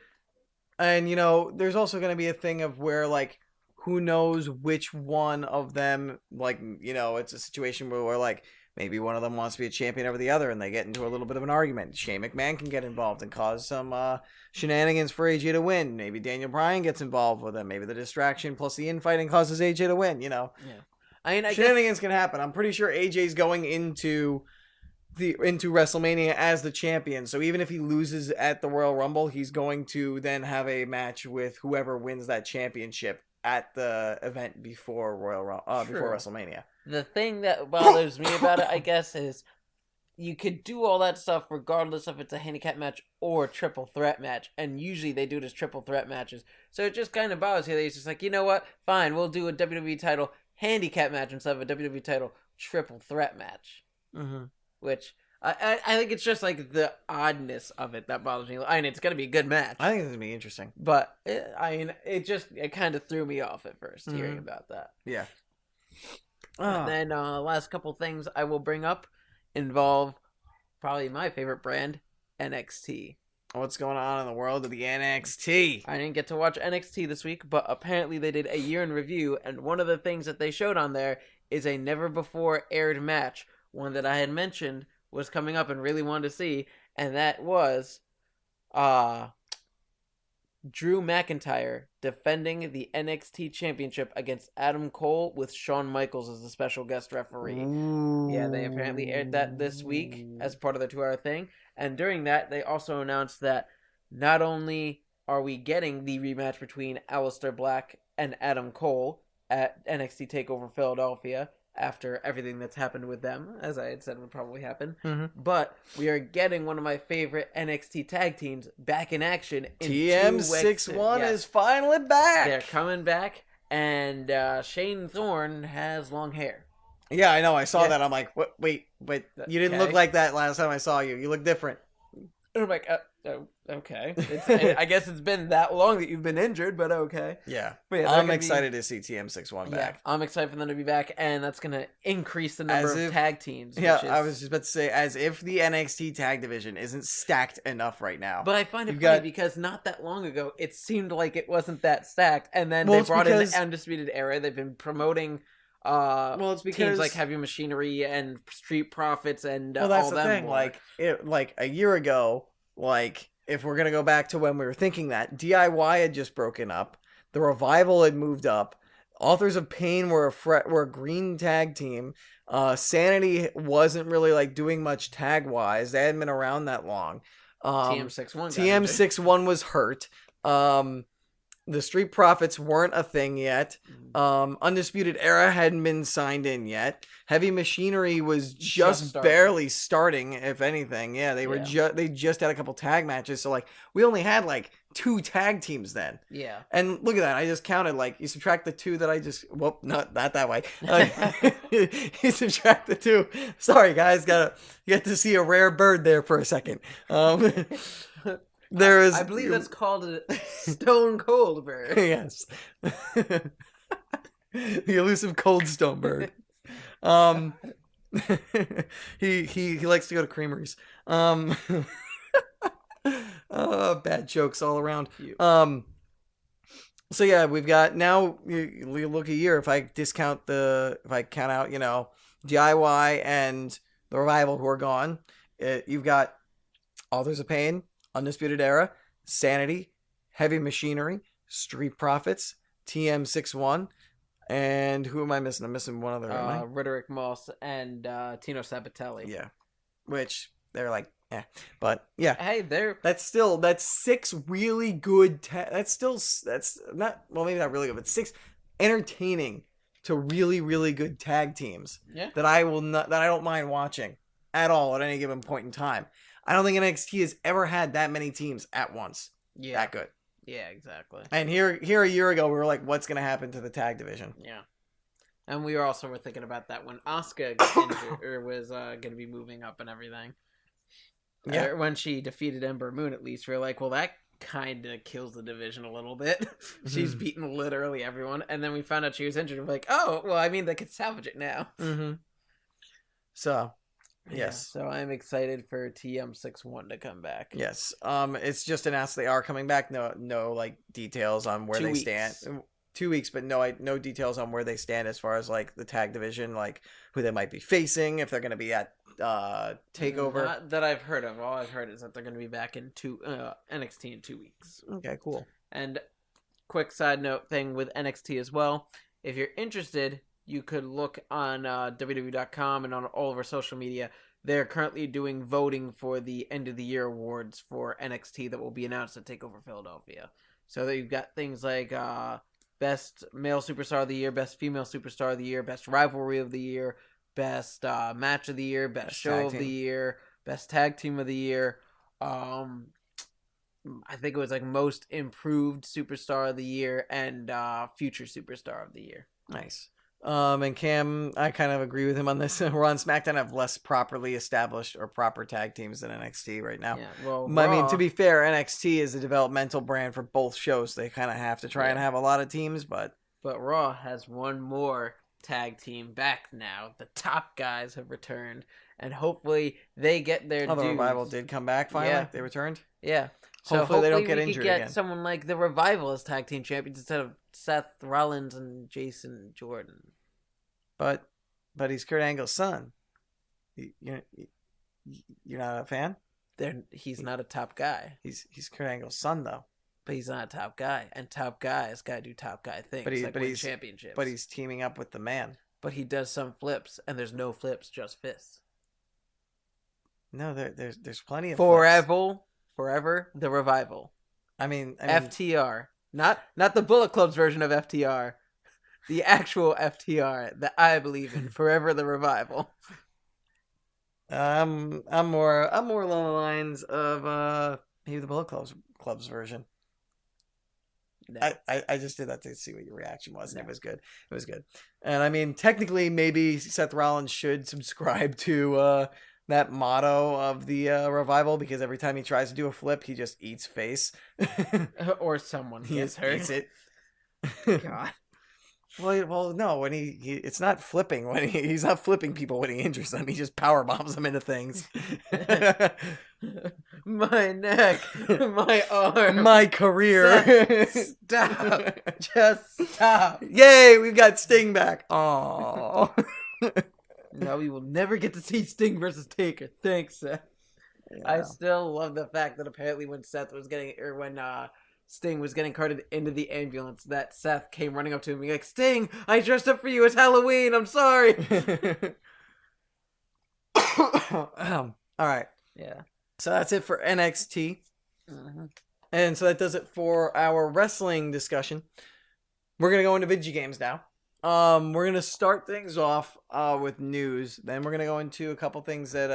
also going to be a thing of where, like, who knows which one of them, like, it's a situation where like, maybe one of them wants to be a champion over the other and they get into a little bit of an argument. Shane McMahon can get involved and cause some shenanigans for AJ to win. Maybe Daniel Bryan gets involved with him. Maybe the distraction plus the infighting causes AJ to win, Yeah. I shenanigans can happen. I'm pretty sure AJ's going into WrestleMania as the champion. So even if he loses at the Royal Rumble, he's going to then have a match with whoever wins that championship at the event before before WrestleMania. The thing that bothers me about it, I guess, is you could do all that stuff regardless if it's a handicap match or a triple threat match, and usually they do it as triple threat matches. So it just kind of bothers you. It's just like, you know what? Fine, we'll do a WWE title handicap match instead of a WWE title triple threat match. Mm-hmm. Which I think it's just like the oddness of it that bothers me. I mean, it's gonna be a good match. I think it's gonna be interesting, but it kind of threw me off at first hearing about that. Yeah. And then last couple things I will bring up involve probably my favorite brand, NXT. What's going on in the world of the NXT? I didn't get to watch NXT this week, but apparently they did a year in review, and one of the things that they showed on there is a never before aired match, one that I had mentioned was coming up and really wanted to see, and that was Drew McIntyre defending the NXT Championship against Adam Cole with Shawn Michaels as the special guest referee. Ooh. Yeah, they apparently aired that this week as part of their 2-hour thing. And during that, they also announced that not only are we getting the rematch between Aleister Black and Adam Cole at NXT TakeOver Philadelphia, after everything that's happened with them, as I had said would probably happen. Mm-hmm. But we are getting one of my favorite NXT tag teams back in action. In TM61 is finally back. They're coming back, and Shane Thorne has long hair. Yeah, I know. I saw that. I'm like, what? Wait, you didn't look like that last time I saw you. You look different. And I'm like, okay. I guess it's been that long that you've been injured, but okay. Yeah. But I'm excited to see TM61 back. I'm excited for them to be back, and that's going to increase the number of tag teams. Yeah, I was just about to say, as if the NXT tag division isn't stacked enough right now. But I find it funny because not that long ago, it seemed like it wasn't that stacked, and then they brought in the Undisputed Era. They've been promoting it's because teams like Heavy Machinery and Street Profits and that's all the them thing. more. Like a year ago, if we're gonna go back to when we were thinking that DIY had just broken up, the Revival had moved up, Authors of Pain were a green tag team. Sanity wasn't really doing much tag wise. They hadn't been around that long. TM61 was hurt. The Street Profits weren't a thing yet. Undisputed Era hadn't been signed in yet. Heavy Machinery was just barely starting, if anything. Yeah, they just had a couple tag matches. So we only had 2 tag teams then. Yeah. And look at that. I just counted you subtract the 2 that I just not that way. You subtract the 2. Sorry guys, you get to see a rare bird there for a second. I believe that's called a stone cold bird. Yes. The elusive cold stone bird. He likes to go to creameries. Bad jokes all around. So yeah, we've got now. You look a year. If I count out, DIY and the Revival who are gone, you've got Authors of Pain, Undisputed Era, Sanity, Heavy Machinery, Street Profits, TM61, and who am I missing? I'm missing one other. Roderick Moss and Tino Sabatelli. Yeah, which they're but yeah. Hey, that's 6 really good. That's not maybe not really good, but 6 entertaining to really really good tag teams. Yeah. That I don't mind watching at all at any given point in time. I don't think NXT has ever had that many teams at once. Yeah. That good. Yeah, exactly. And here a year ago, we were like, what's going to happen to the tag division? Yeah. And we were thinking about that when Asuka was going to be moving up and everything. Yeah. When she defeated Ember Moon, at least, we were like, well, that kind of kills the division a little bit. She's beaten literally everyone. And then we found out she was injured. We're like, oh, well, I mean, they could salvage it now. Mm-hmm. So... Yes. Yeah, so I'm excited for TM61 to come back. Yes. It's just announced they are coming back. No details on where they stand. 2 weeks, but no details on where they stand as far as the tag division, who they might be facing, if they're going to be at Takeover. Not that I've heard of. All I've heard is that they're going to be back in NXT in 2 weeks. Okay, cool. And quick side note thing with NXT as well. If you're interested, you could look on www.com and on all of our social media. They're currently doing voting for the end of the year awards for NXT that will be announced at TakeOver Philadelphia. So that you've got things like Best Male Superstar of the Year, Best Female Superstar of the Year, Best Rivalry of the Year, Best Match of the Year, Best Show of the Year, Best Tag Team of the Year. I think it was Most Improved Superstar of the Year and Future Superstar of the Year. Nice. And Cam, I kind of agree with him on this. Raw and SmackDown have less properly established or proper tag teams than NXT right now. Yeah, well, I mean, to be fair, NXT is a developmental brand for both shows. They kind of have to try and have a lot of teams, but Raw has one more tag team back now. The top guys have returned, and hopefully they get their dues. The Revival did come back finally. Yeah. They returned. Yeah. So hopefully they don't get injured get again. Someone like the Revival as tag team champions instead of Seth Rollins and Jason Jordan. But he's Kurt Angle's son. You're not a fan? He's not a top guy. He's Kurt Angle's son though. But he's not a top guy, and top guys gotta do top guy things. But he's championships. But he's teaming up with the man. But he does some flips, and there's no flips, just fists. No, there's plenty of Forever, the Revival. I mean FTR, not the Bullet Club's version of FTR. The actual FTR that I believe in. Forever the Revival. I'm more along the lines of maybe the Bullet Club's version. No. I just did that to see what your reaction was, and it was good. It was good. And I mean, technically, maybe Seth Rollins should subscribe to that motto of the Revival, because every time he tries to do a flip, he just eats face. Or someone gets hurt. Eats it. God. Well, no. When it's not flipping. When he's not flipping people when he injures them. He just power bombs them into things. My neck, my arm, my career. Stop. Just stop. Yay! We've got Sting back. Aww. Now we will never get to see Sting versus Taker. Thanks, Seth. Yeah. I still love the fact that apparently when Sting was getting carted into the ambulance, that Seth came running up to him and being like, Sting, I dressed up for you. It's Halloween. I'm sorry. All right. Yeah. So that's it for NXT. Mm-hmm. And so that does it for our wrestling discussion. We're going to go into video games now. We're going to start things off with news. Then we're going to go into a couple things that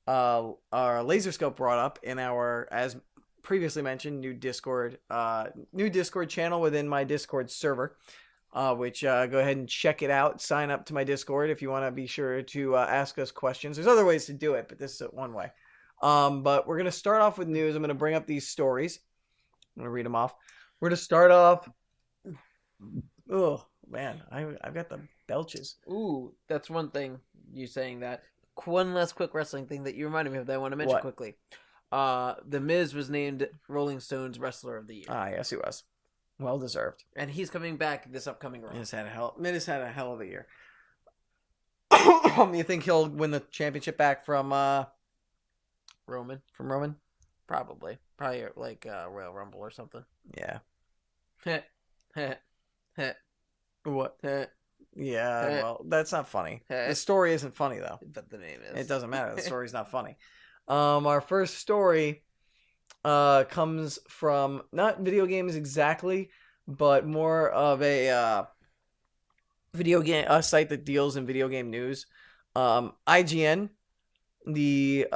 our Laserscope brought up in our, as previously mentioned, new Discord channel within my Discord server. Which go ahead and check it out. Sign up to my Discord if you want to be sure to ask us questions. There's other ways to do it, but this is one way. But we're going to start off with news. I'm going to bring up these stories. I'm going to read them off. We're going to start off. Oh, man. I've got the belches. Ooh, that's one thing, you saying that. One last quick wrestling thing that you reminded me of that I want to mention quickly. The Miz was named Rolling Stone's Wrestler of the Year. Ah, yes, he was. Well deserved. And he's coming back this upcoming round. Miz had a hell of a year. You think he'll win the championship back from Roman? From Roman? Probably like Royal Rumble or something. Yeah. What? Yeah, well, that's not funny. The story isn't funny though. But the name is. It doesn't matter. The story's not funny. Our first story comes from not video games exactly, but more of a site that deals in video game news. IGN, the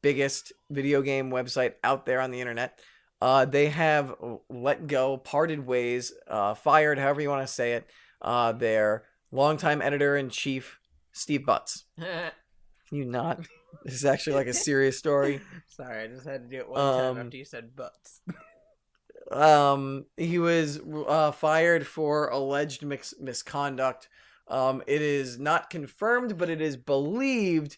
biggest video game website out there on the internet. They have parted ways, fired, however you want to say it. Their longtime editor-in-chief, Steve Butts. Can you not? This is actually like a serious story. Sorry, I just had to do it one time after you said butts. He was fired for alleged misconduct. It is not confirmed, but it is believed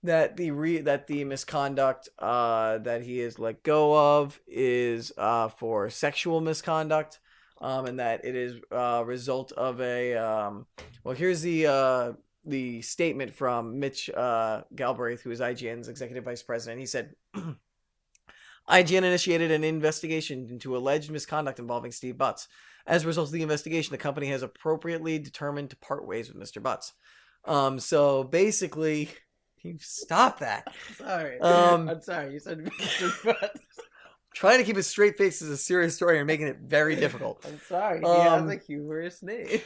that the misconduct that he is let go of is for sexual misconduct, and that it is a result of a here's the statement from Mitch Galbraith, who is IGN's executive vice president. He said, IGN initiated an investigation into alleged misconduct involving Steve Butts. As a result of the investigation, the company has appropriately determined to part ways with Mr. Butts. So basically, you stop that. Sorry. I'm sorry. You said Mr. Butts. Trying to keep a straight face is a serious story and making it very difficult. I'm sorry. He has a humorous name.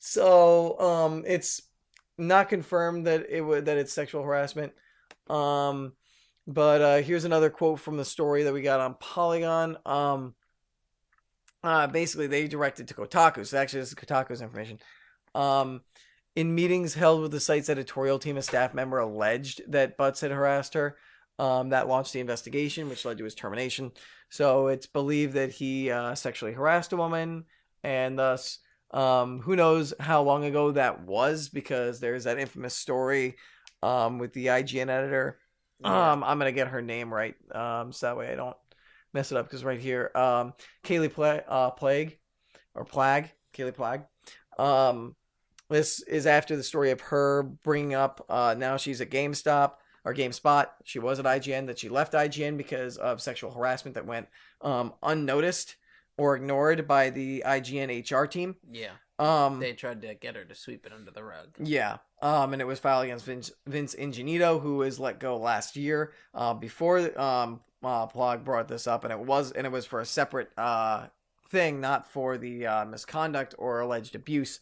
So, it's not confirmed that it's sexual harassment. But here's another quote from the story that we got on Polygon. Basically, they directed to Kotaku. So actually, this is Kotaku's information. In meetings held with the site's editorial team, a staff member alleged that Butts had harassed her. That launched the investigation, which led to his termination. So it's believed that he sexually harassed a woman, and thus... who knows how long ago that was, because there's that infamous story with the IGN editor. Yeah. I'm going to get her name right, so that way I don't mess it up, because right here, Kaylee Plague. This is after the story of her bringing up, now she's at GameSpot. She was at IGN, that she left IGN because of sexual harassment that went unnoticed or ignored by the IGN HR team. Yeah. They tried to get her to sweep it under the rug. Yeah. And it was filed against Vince Ingenito, who was let go last year. Before Plog brought this up, and it was for a separate thing, not for the misconduct or alleged abuse.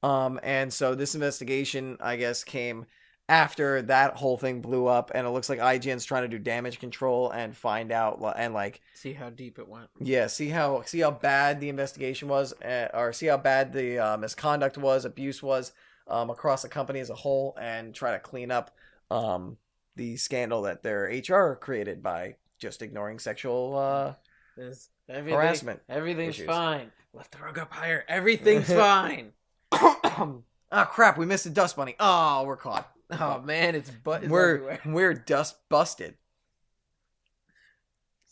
And so this investigation, I guess, came after that whole thing blew up, and it looks like IGN's trying to do damage control and find out and like see how deep it went. Yeah, see how bad the investigation was, or see how bad the misconduct was, abuse was across the company as a whole, and try to clean up the scandal that their HR created by just ignoring sexual harassment. Everything's issues. fine. Lift the rug up higher. Everything's fine. Oh crap! We missed a dust bunny. Oh, we're caught. Oh man, it's everywhere. We're dust busted.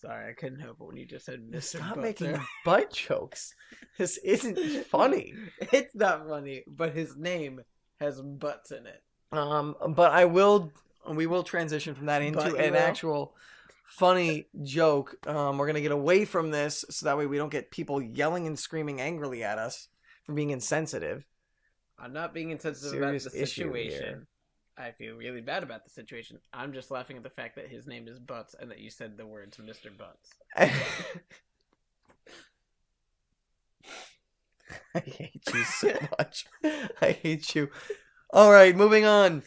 Sorry, I couldn't help it when you just said Mr. Stop Butts making there. butt jokes. This isn't funny. It's not funny, but his name has butts in it. But we will transition from that into an actual funny joke. We're gonna get away from this so that way we don't get people yelling and screaming angrily at us for being insensitive. I'm not being insensitive Serious about the issue situation. here. I feel really bad about the situation. I'm just laughing at the fact that his name is Butts and that you said the words Mr. Butts. I hate you so much. I hate you. All right, moving on.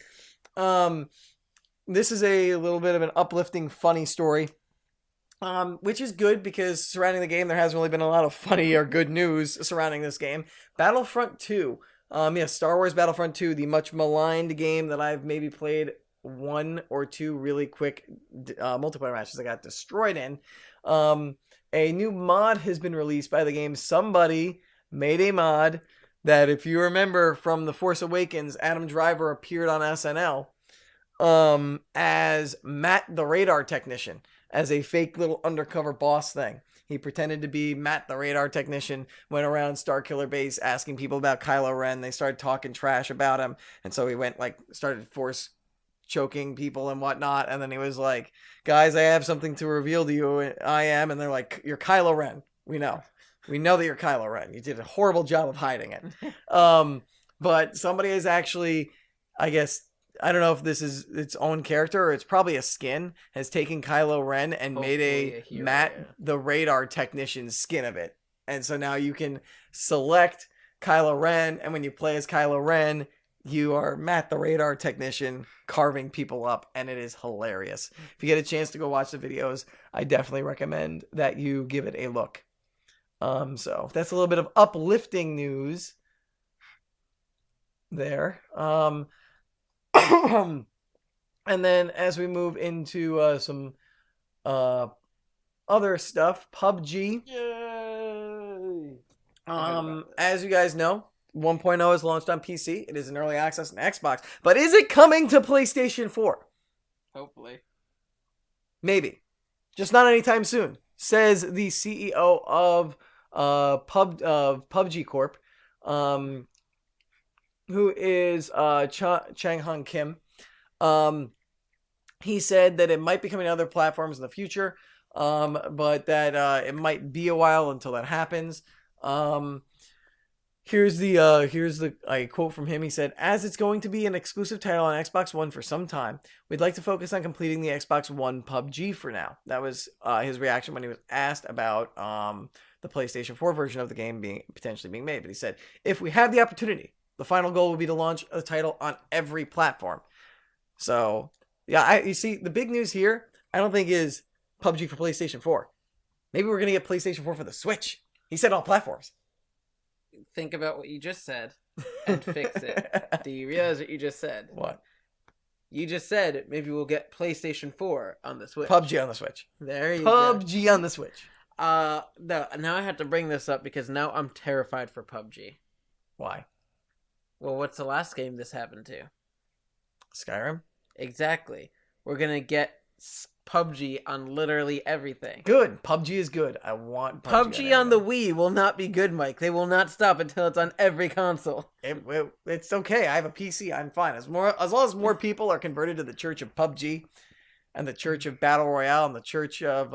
This is a little bit of an uplifting, funny story. Which is good because surrounding the game, there hasn't really been a lot of funny or good news surrounding this game. Battlefront 2. Star Wars Battlefront 2, the much maligned game that I've maybe played one or two really quick multiplayer matches that got destroyed in. A new mod has been released by the game. Somebody made a mod that, if you remember from The Force Awakens, Adam Driver appeared on SNL as Matt the Radar Technician, as a fake little undercover boss thing. He pretended to be Matt the Radar Technician, went around Starkiller Base asking people about Kylo Ren. They started talking trash about him, and so he went, started force choking people and whatnot, and then he was like, guys, I have something to reveal to you. I am, and they're like, you're Kylo Ren. We know that you're Kylo Ren. You did a horrible job of hiding it. But somebody has actually, I guess, I don't know if this is its own character or it's probably a skin, has taken Kylo Ren and made a hero, Matt the Radar Technician skin of it. And so now you can select Kylo Ren, and when you play as Kylo Ren, you are Matt the Radar Technician carving people up, and it is hilarious. If you get a chance to go watch the videos, I definitely recommend that you give it a look. So that's a little bit of uplifting news there. And then as we move into some other stuff, PUBG. Yay! As you guys know, 1.0 is launched on PC. It is in early access on Xbox. But is it coming to PlayStation 4? Hopefully. Maybe. Just not anytime soon, says the CEO of PUBG Corp, who is Chang Hong Kim. He said that it might be coming to other platforms in the future, but that it might be a while until that happens. Here's a quote from him. He said, "As it's going to be an exclusive title on Xbox One for some time, we'd like to focus on completing the Xbox One PUBG for now." That was his reaction when he was asked about the PlayStation 4 version of the game potentially being made. But he said, "If we have the opportunity, the final goal will be to launch a title on every platform." So, yeah, you see, the big news here, I don't think is PUBG for PlayStation 4. Maybe we're going to get PlayStation 4 for the Switch. He said all platforms. Think about what you just said and fix it. Do you realize what you just said? What? You just said maybe we'll get PlayStation 4 on the Switch. PUBG on the Switch. There you PUBG go. on the Switch. No, now I have to bring this up because now I'm terrified for PUBG. Why? Well, what's the last game this happened to? Skyrim? Exactly. We're going to get PUBG on literally everything. Good. PUBG is good. I want PUBG on the Wii will not be good, Mike. They will not stop until it's on every console. It's okay. I have a PC. I'm fine. As long as more people are converted to the Church of PUBG and the Church of Battle Royale and the Church of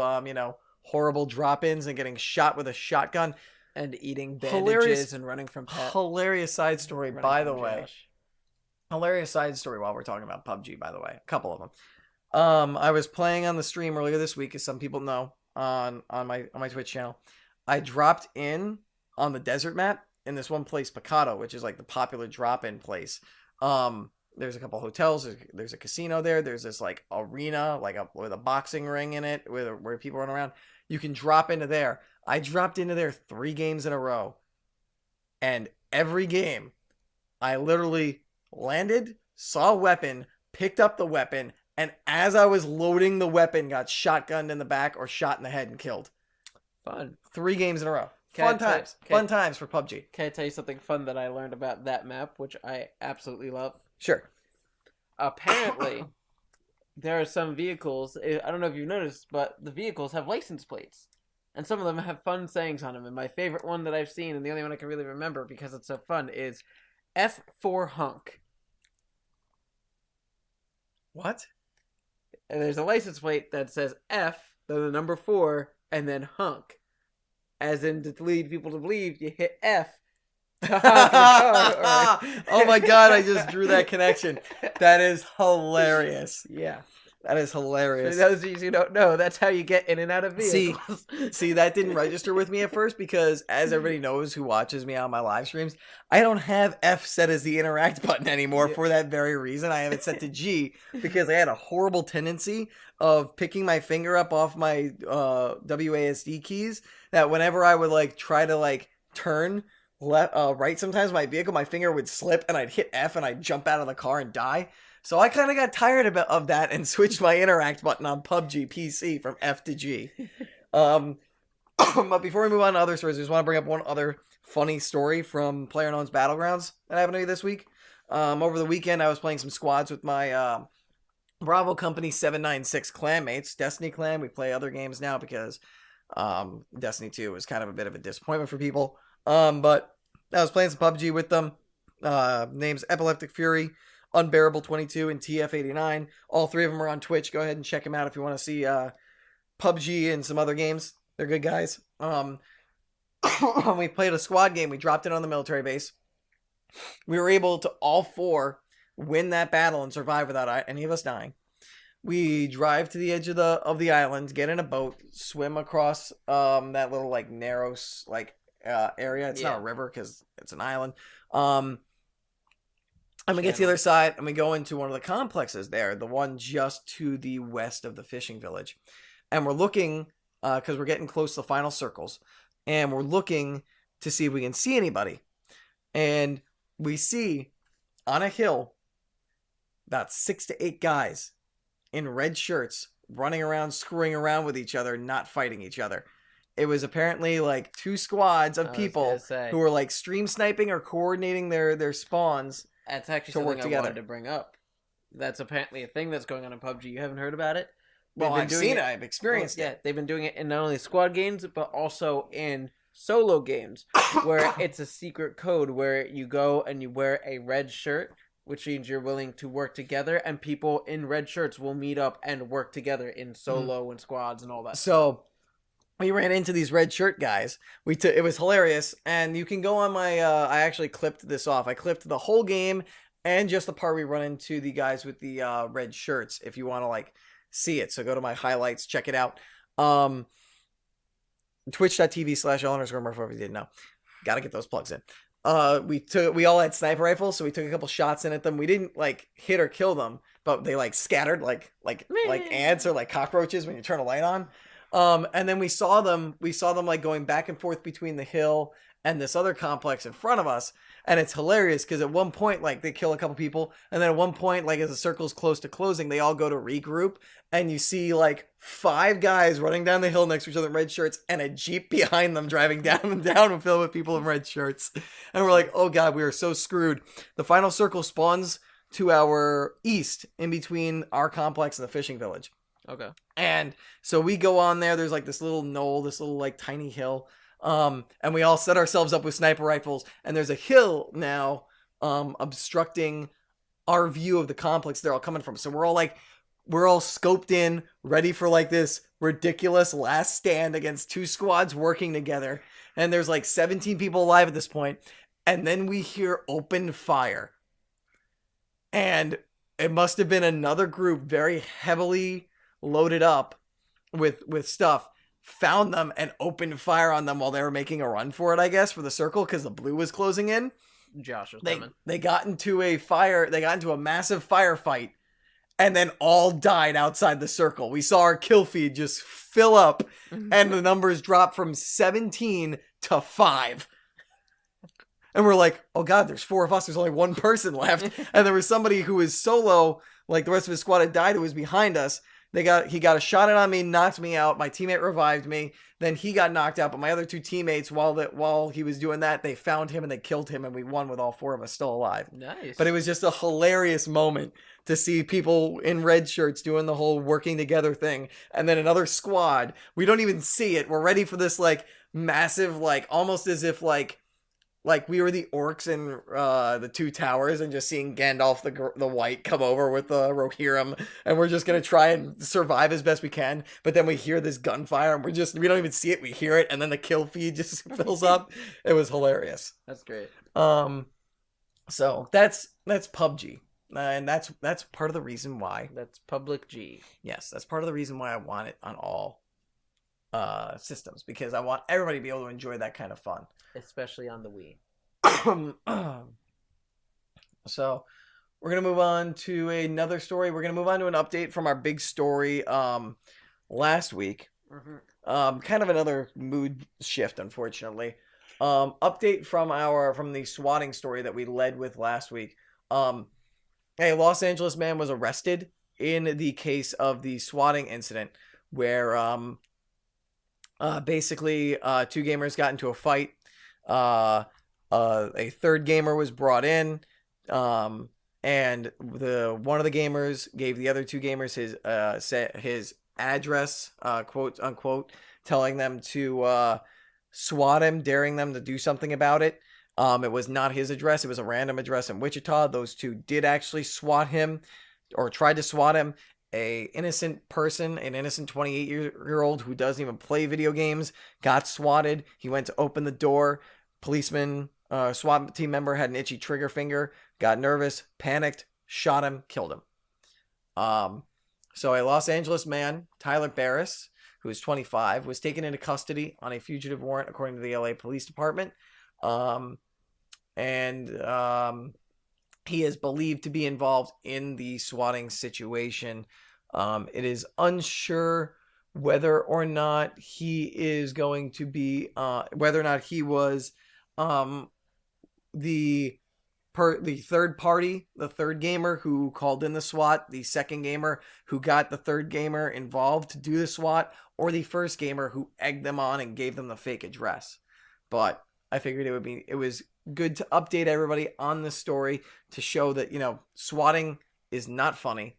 horrible drop-ins and getting shot with a shotgun and eating bandages and running from pets. Hilarious side story, by the way. Hilarious side story while we're talking about PUBG, by the way. A couple of them. I was playing on the stream earlier this week, as some people know, on my Twitch channel. I dropped in on the desert map in this one place, Picado, which is like the popular drop-in place. There's a couple hotels. There's a casino there. There's this like arena, like with a boxing ring in it, where people run around. You can drop into there. I dropped into there 3 games in a row, and every game, I literally landed, saw a weapon, picked up the weapon, and as I was loading the weapon, got shotgunned in the back or shot in the head and killed. Fun. 3 games in a row. Fun times for PUBG. Can I tell you something fun that I learned about that map, which I absolutely love? Sure. Apparently, there are some vehicles, I don't know if you've noticed, but the vehicles have license plates. And some of them have fun sayings on them. And my favorite one that I've seen, and the only one I can really remember because it's so fun, is F4 Hunk. What? And there's a license plate that says F, then the number 4, and then hunk. As in, to lead people to believe, you hit F. Oh my god, I just drew that connection. That is hilarious. Yeah. That is hilarious. For those of you who don't know, that's how you get in and out of vehicles. See, that didn't register with me at first because, as everybody knows who watches me on my live streams, I don't have F set as the interact button anymore for that very reason. I have it set to G because I had a horrible tendency of picking my finger up off my WASD keys, that whenever I would like try to like turn right, sometimes my vehicle, my finger would slip and I'd hit F and I'd jump out of the car and die. So I kind of got tired of that and switched my interact button on PUBG PC from F to G. But before we move on to other stories, I just want to bring up one other funny story from PlayerUnknown's Battlegrounds that happened to me this week. Over the weekend, I was playing some squads with my Bravo Company 796 clanmates, Destiny clan. We play other games now because Destiny 2 was kind of a bit of a disappointment for people. But I was playing some PUBG with them. Names Epileptic Fury, Unbearable 22, and TF89. All 3 of them are on Twitch. Go ahead and check them out if you want to see PUBG and some other games. They're good guys. We played a squad game. We dropped in on the military base. We were able to all 4 win that battle and survive without any of us dying. We drive to the edge of the island, get in a boat, swim across that little like narrow area. It's not a river because it's an island. And we get to the other side, and we go into one of the complexes there, the one just to the west of the fishing village. And we're looking, because we're getting close to the final circles, and we're looking to see if we can see anybody. And we see, on a hill, about 6 to 8 guys in red shirts running around, screwing around with each other, not fighting each other. It was apparently like 2 squads of people who were like stream sniping or coordinating their spawns. That's actually something I wanted to bring up. That's apparently a thing that's going on in PUBG. You haven't heard about it? Well, I've seen it. I've experienced it. Yeah, they've been doing it in not only squad games, but also in solo games, where it's a secret code where you go and you wear a red shirt, which means you're willing to work together, and people in red shirts will meet up and work together in solo and squads and all that. So we ran into these red shirt guys. It was hilarious, and you can go on my. I actually clipped this off. I clipped the whole game and just the part we run into the guys with the red shirts. If you want to like see it, so go to my highlights, check it out. Twitch.tv/L_Murph, if you didn't know. Got to get those plugs in. We all had sniper rifles, so we took a couple shots in at them. We didn't like hit or kill them, but they like scattered like ants or like cockroaches when you turn a light on. And then we saw them like going back and forth between the hill and this other complex in front of us. And it's hilarious because at one point, like, they kill a couple people. And then at one point, like, as the circle's close to closing, they all go to regroup. And you see, like, 5 guys running down the hill next to each other in red shirts and a Jeep behind them driving down and filled with people in red shirts. And we're like, oh, God, we are so screwed. The final circle spawns to our east in between our complex and the fishing village. Okay. And so we go on there. There's, like, this little knoll, this little, like, tiny hill. And we all set ourselves up with sniper rifles, and there's a hill now obstructing our view of the complex they're all coming from. So we're all scoped in, ready for like this ridiculous last stand against 2 squads working together. And there's like 17 people alive at this point. And then we hear open fire. And it must have been another group very heavily loaded up with stuff. found them and opened fire on them while they were making a run for it, I guess, for the circle because the blue was closing in. Josh was coming. They got into a massive firefight and then all died outside the circle. We saw our kill feed just fill up and the numbers dropped from 17 to 5. And we're like, oh God, there's 4 of us. There's only 1 person left. And there was somebody who was solo, like the rest of his squad had died, who was behind us. He got a shot on me, knocked me out. My teammate revived me. Then he got knocked out. But my other 2 teammates, while he was doing that, they found him and they killed him. And we won with all 4 of us still alive. Nice. But it was just a hilarious moment to see people in red shirts doing the whole working together thing. And then another squad. We don't even see it. We're ready for this like massive, like almost as if like we were the orcs in the 2 towers and just seeing Gandalf the White come over with the Rohirrim, and we're just gonna try and survive as best we can. But then we hear this gunfire and we don't even see it. We hear it, and then the kill feed just fills up. It was hilarious. That's great. So that's PUBG, and that's part of the reason why. That's public G. Yes, that's part of the reason why I want it on all systems, because I want everybody to be able to enjoy that kind of fun. Especially on the Wii. So we're going to move on to another story. We're going to move on to an update from our big story last week. Mm-hmm. Kind of another mood shift, unfortunately. Update from the swatting story that we led with last week. A Los Angeles man was arrested in the case of the swatting incident where basically 2 gamers got into a fight. A third gamer was brought in, and one of the gamers gave the other 2 gamers his address, quote unquote, telling them to swat him, daring them to do something about it. It was not his address; it was a random address in Wichita. Those 2 did actually swat him, or tried to swat him. An innocent 28-year-old who doesn't even play video games, got swatted. He went to open the door. Policeman, SWAT team member had an itchy trigger finger, got nervous, panicked, shot him, killed him. So a Los Angeles man, Tyler Barris, who is 25, was taken into custody on a fugitive warrant according to the LA Police Department. He is believed to be involved in the swatting situation. It is unsure whether or not he is going to be, whether or not he was the third party, the third gamer who called in the SWAT, the second gamer who got the third gamer involved to do the SWAT, or the first gamer who egged them on and gave them the fake address. But I figured it was good to update everybody on this story to show that, swatting is not funny.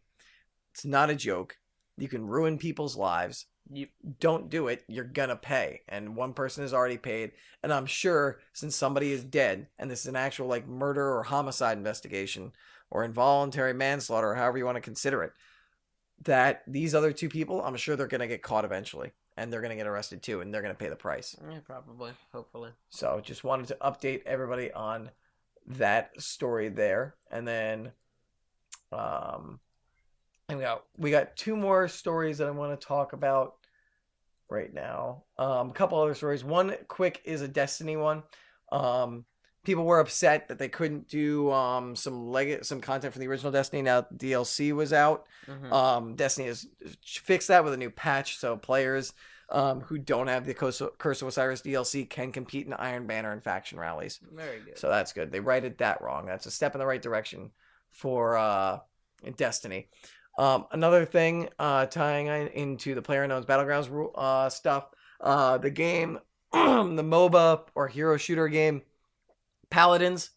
It's not a joke. You can ruin people's lives. You don't do it, you're gonna pay. And one person has already paid. And I'm sure since somebody is dead, and this is an actual like murder or homicide investigation, or involuntary manslaughter, or however you want to consider it, that these other 2 people, I'm sure they're gonna get caught eventually. And they're going to get arrested too, and they're going to pay the price. Yeah, probably. Hopefully. So just wanted to update everybody on that story there. And then we got 2 more stories that I want to talk about right now. A couple other stories. One quick is a Destiny one. People were upset that they couldn't do some content from the original Destiny. Now DLC was out. Mm-hmm. Destiny has fixed that with a new patch, so players who don't have the Curse of Osiris DLC can compete in Iron Banner and faction rallies. Very good. So that's good. They righted that wrong. That's a step in the right direction for Destiny. Another thing tying into the PlayerUnknown's Battlegrounds stuff, the game, the MOBA or hero shooter game, Paladins,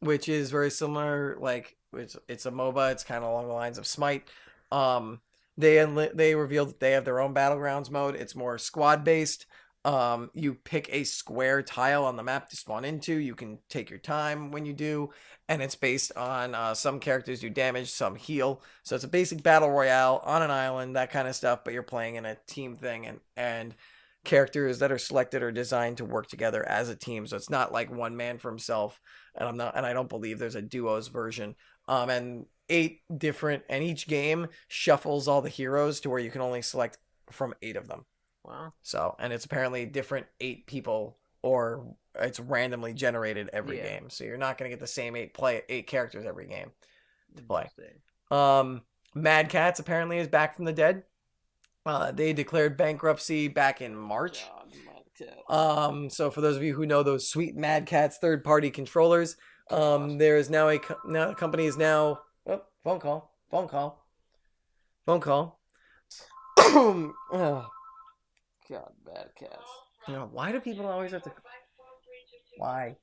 which is very similar, like it's a MOBA. It's kind of along the lines of Smite. They revealed that they have their own Battlegrounds mode. It's more squad based. You pick a square tile on the map to spawn into. You can take your time when you do, and it's based on some characters do damage, some heal. So it's a basic battle royale on an island, that kind of stuff. But you're playing in a team thing, and characters that are selected are designed to work together as a team. So it's not like one man for himself. And I don't believe there's a duos version. And 8 different, and each game shuffles all the heroes to where you can only select from 8 of them. Wow. So, and it's apparently different 8 people, or it's randomly generated every game. So you're not going to get the same 8 characters every game to play. Mad Catz apparently is back from the dead. They declared bankruptcy back in March. So for those of you who know those sweet Mad Catz third-party controllers, there is now the company is now phone call. Oh. God, Mad Catz. Why do people always have to? Why?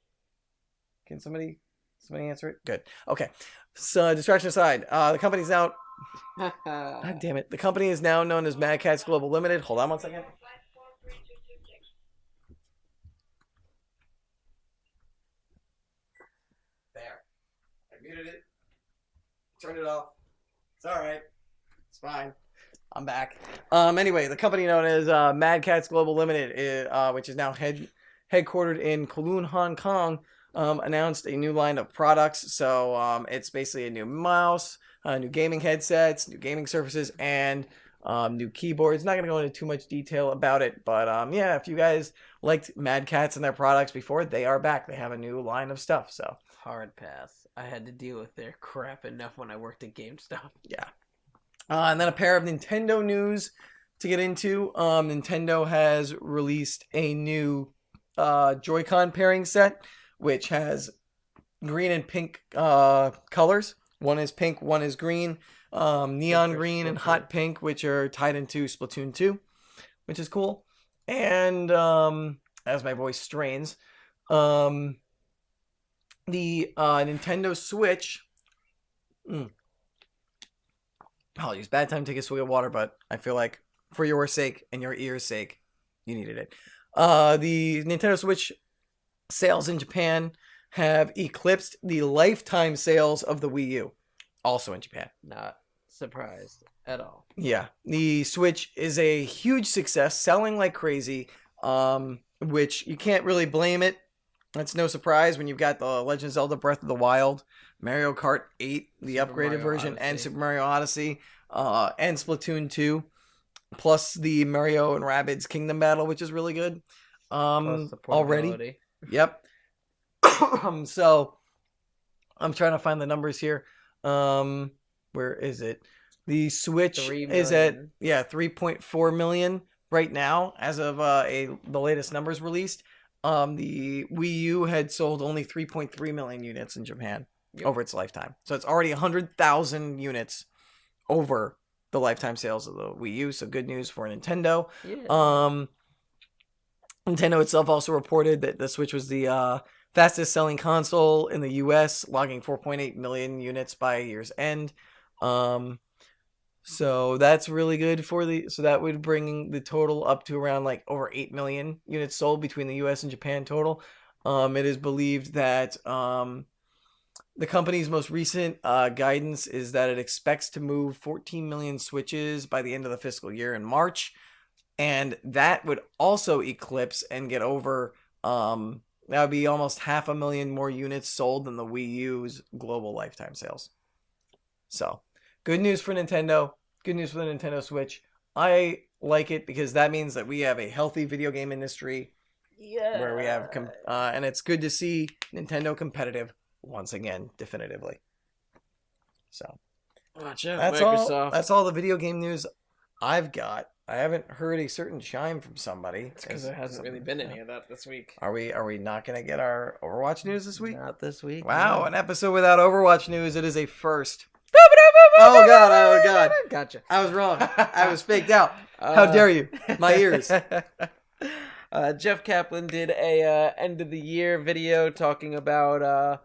Can somebody answer it? Good. Okay. So distraction aside, the company's now. God damn it! The company is now known as Mad Catz Global Limited. Hold on one second. There. I muted it. Turned it off. It's all right. It's fine. I'm back. Anyway, the company known as Mad Catz Global Limited, which is now headquartered in Kowloon, Hong Kong, announced a new line of products. So it's basically a new mouse, new gaming headsets, new gaming surfaces, and new keyboards. Not going to go into too much detail about it, but yeah, if you guys liked Mad Catz and their products before, they are back. They have a new line of stuff. So hard pass. I had to deal with their crap enough when I worked at GameStop. Yeah. And then a pair of Nintendo news to get into. Nintendo has released a new Joy-Con pairing set, which has green and pink colors. One is pink, one is green. Neon green and hot pink, which are tied into Splatoon 2, which is cool. And as my voice strains, the Nintendo Switch... Apologies, bad time to take a swig of water, but I feel like for your sake and your ears' sake, you needed it. The Nintendo Switch sales in Japan have eclipsed the lifetime sales of the Wii U, also in Japan. Not surprised at all. Yeah, the Switch is a huge success, selling like crazy, which you can't really blame it. It's no surprise when you've got the Legend of Zelda Breath of the Wild, Mario Kart 8, the upgraded version, and Super Mario Odyssey, and Splatoon 2, plus the Mario and Rabbids Kingdom Battle, which is really good. Already. Yep. So, I'm trying to find the numbers here. Where is it? The Switch is at 3.4 million right now, as of the latest numbers released. The Wii U had sold only 3.3 million units in Japan over its lifetime. So it's already 100,000 units over the lifetime sales of the Wii U. So good news for Nintendo. Yeah. Nintendo itself also reported that the Switch was the fastest selling console in the US, logging 4.8 million units by year's end. So that's really good so that would bring the total up to around like over 8 million units sold between the US and Japan total. It is believed that the company's most recent guidance is that it expects to move 14 million Switches by the end of the fiscal year in March. And that would also eclipse and get over, that would be almost 500,000 more units sold than the Wii U's global lifetime sales. So, good news for Nintendo. Good news for the Nintendo Switch. I like it because that means that we have a healthy video game industry. Yeah. Where we have, and it's good to see Nintendo competitive once again, definitively. So, gotcha. That's Microsoft. That's all the video game news I've got. I haven't heard a certain chime from somebody. It's because there hasn't really been any of that this week. Are we not going to get our Overwatch news this week? Not this week. Wow, an episode without Overwatch news. It is a first. Oh god. Gotcha. I was wrong. I was faked out. How dare you? My ears. Jeff Kaplan did a end of the year video talking about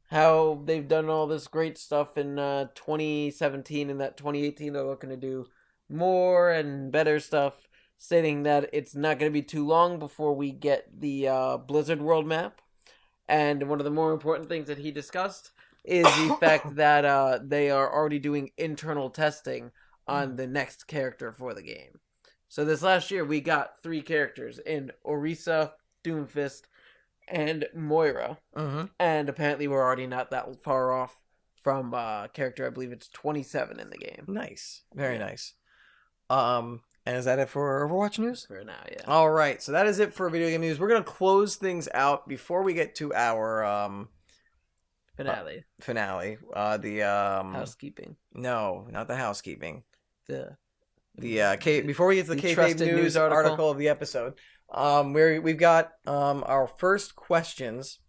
how they've done all this great stuff in 2017 and that 2018 they're looking to do more and better stuff, stating that it's not going to be too long before we get the Blizzard world map. And one of the more important things that he discussed is the fact that they are already doing internal testing on the next character for the game. So this last year we got 3 characters in Orisa, Doomfist, and Moira. Mm-hmm. And apparently we're already not that far off from character, I believe it's 27 in the game. Nice. Very nice. And is that it for Overwatch news? For now, yeah. All right, so that is it for video game news. We're gonna close things out before we get to our Finale. finale. The Housekeeping. No, not the housekeeping. The Before we get to the kayfabe trusted news article of the episode, we've got our first questions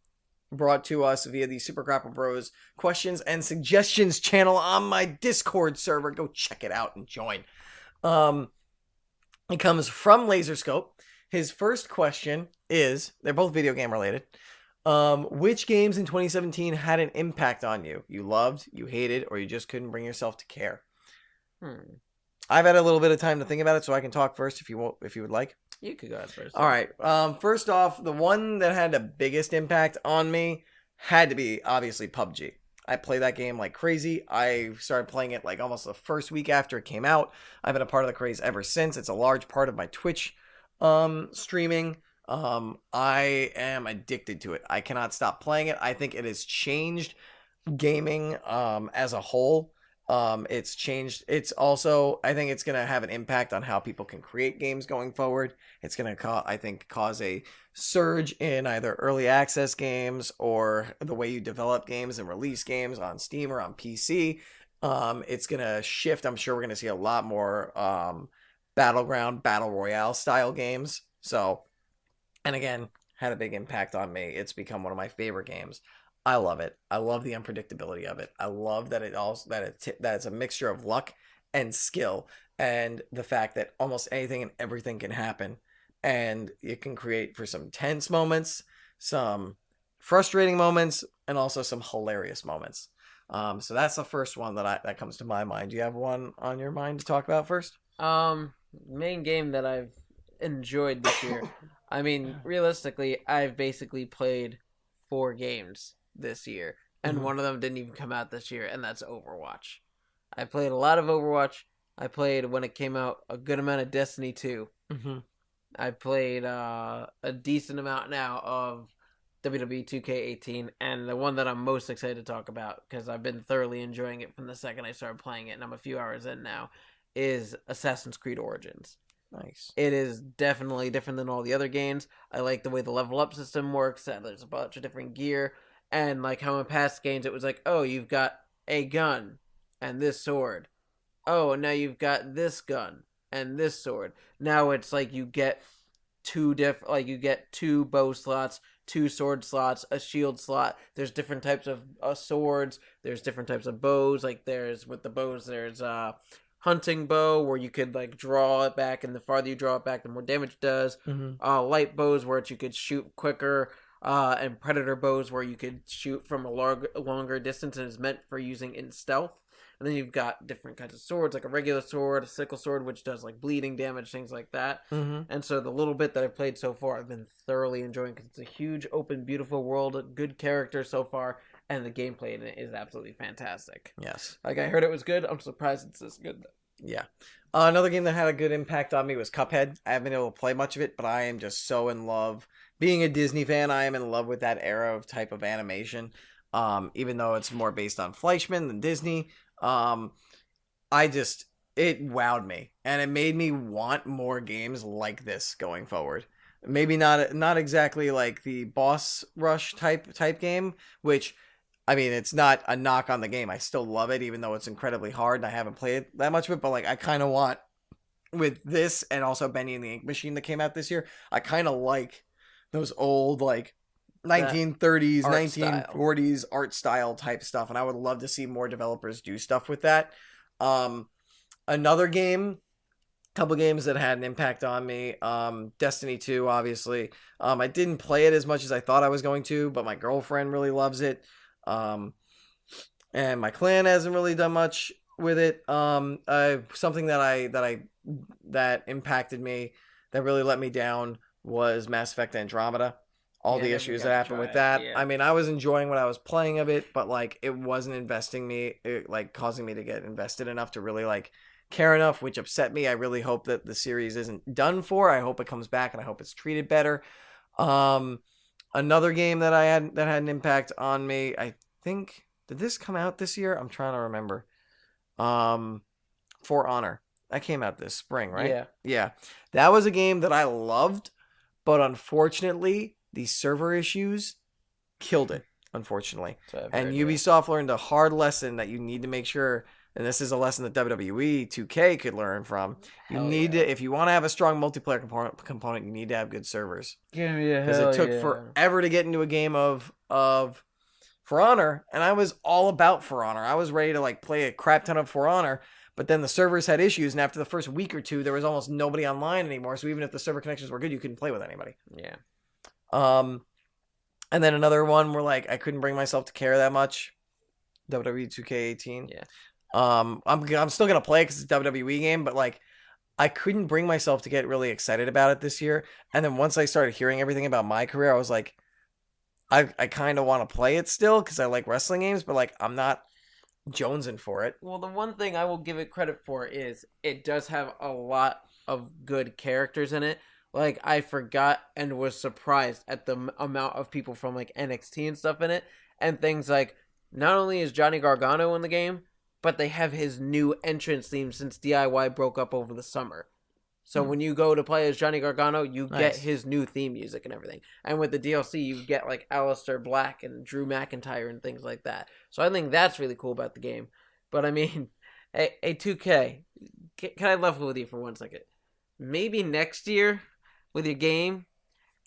brought to us via the Super Grapple Bros questions and suggestions channel on my Discord server. Go check it out and join. It comes from Laserscope. His first question is, they're both video game related. Which games in 2017 had an impact on you? You loved, you hated, or you just couldn't bring yourself to care? I've had a little bit of time to think about it, so I can talk first if you would like. You could go ahead first. All right. First off, the one that had the biggest impact on me had to be obviously PUBG. I play that game like crazy. I started playing it like almost the first week after it came out. I've been a part of the craze ever since. It's a large part of my Twitch streaming. I am addicted to it. I cannot stop playing it. I think it has changed gaming as a whole. It's changed. It's also, I think it's going to have an impact on how people can create games going forward. It's going to, I think, cause a surge in either early access games or the way you develop games and release games on Steam or on PC. It's going to shift. I'm sure we're going to see a lot more battleground, battle royale style games. So, and again, had a big impact on me. It's become one of my favorite games. I love it. I love the unpredictability of it. I love that it's a mixture of luck and skill, and the fact that almost anything and everything can happen, and it can create for some tense moments, some frustrating moments, and also some hilarious moments. So that's the first one that comes to my mind. Do you have one on your mind to talk about first? Main game that I've enjoyed this year. I mean, realistically, I've basically played 4 games this year, and one of them didn't even come out this year, and that's Overwatch. I played a lot of Overwatch. I played, when it came out, a good amount of Destiny 2. I played a decent amount now of WWE 2K18, and the one that I'm most excited to talk about, because I've been thoroughly enjoying it from the second I started playing it, and I'm a few hours in now, is Assassin's Creed Origins. Nice. It is definitely different than all the other games. I like the way the level up system works, and there's a bunch of different gear. And like how in past games it was like, oh, you've got a gun and this sword. Oh, now you've got this gun and this sword. Now it's like you get two bow slots, 2 sword slots, a shield slot. There's different types of swords. There's different types of bows. Like with the bows, there's hunting bow where you could like draw it back, and the farther you draw it back, the more damage it does. Light bows where you could shoot quicker. And predator bows where you could shoot from a longer distance and is meant for using in stealth. And then you've got different kinds of swords, like a regular sword, a sickle sword, which does like bleeding damage, things like that. And so the little bit that I've played so far, I've been thoroughly enjoying, because it's a huge, open, beautiful world, a good character so far, and the gameplay in it is absolutely fantastic. Yes. Like, I heard it was good. I'm surprised it's this good. Yeah. Another game that had a good impact on me was Cuphead. I haven't been able to play much of it, but I am just so in love. Being a Disney fan, I am in love with that era of type of animation. Even though it's more based on Fleischman than Disney. It wowed me. And it made me want more games like this going forward. Maybe not exactly like the Boss Rush type game, which, I mean, it's not a knock on the game. I still love it, even though it's incredibly hard and I haven't played that much of it. But like, I kind of want, with this and also Benny and the Ink Machine that came out this year, I kind of like those old like 1930s, 1940s art style type stuff, and I would love to see more developers do stuff with that. Another game, couple games that had an impact on me, Destiny 2, obviously. I didn't play it as much as I thought I was going to, but my girlfriend really loves it. And my clan hasn't really done much with it. Something that impacted me, that really let me down, was Mass Effect Andromeda. All the issues that happened with that. Yeah. I mean, I was enjoying what I was playing of it, but like, it wasn't causing me to get invested enough to really like care enough, which upset me. I really hope that the series isn't done for. I hope it comes back, and I hope it's treated better. Another game that had an impact on me, I think, did this come out this year? I'm trying to remember. For Honor. That came out this spring, right? Yeah. Yeah. That was a game that I loved, but unfortunately, the server issues killed it, unfortunately. So I've And heard, yeah. Ubisoft learned a hard lesson that you need to make sure, and this is a lesson that WWE 2K could learn from. You Hell need yeah. to, if you want to have a strong multiplayer component, you need to have good servers. Give me a Because hell it took yeah. forever to get into a game of For Honor, and I was all about For Honor. I was ready to like play a crap ton of For Honor, but then the servers had issues, and after the first week or two, there was almost nobody online anymore. So even if the server connections were good, you couldn't play with anybody. Yeah. And then another one where like I couldn't bring myself to care that much. WWE 2K18. Yeah. I'm still gonna play it because it's a WWE game, but like I couldn't bring myself to get really excited about it this year. And then once I started hearing everything about my career, I was like, I kind of want to play it still because I like wrestling games, but like I'm not jonesing for it. Well, the one thing I will give it credit for is it does have a lot of good characters in it. Like, I forgot and was surprised at the amount of people from, like, NXT and stuff in it. And things like, not only is Johnny Gargano in the game, but they have his new entrance theme since DIY broke up over the summer. So when you go to play as Johnny Gargano, you get his new theme music and everything. And with the DLC, you get, like, Aleister Black and Drew McIntyre and things like that. So I think that's really cool about the game. But, I mean, hey 2K, can I level with you for 1 second? Maybe next year, with your game,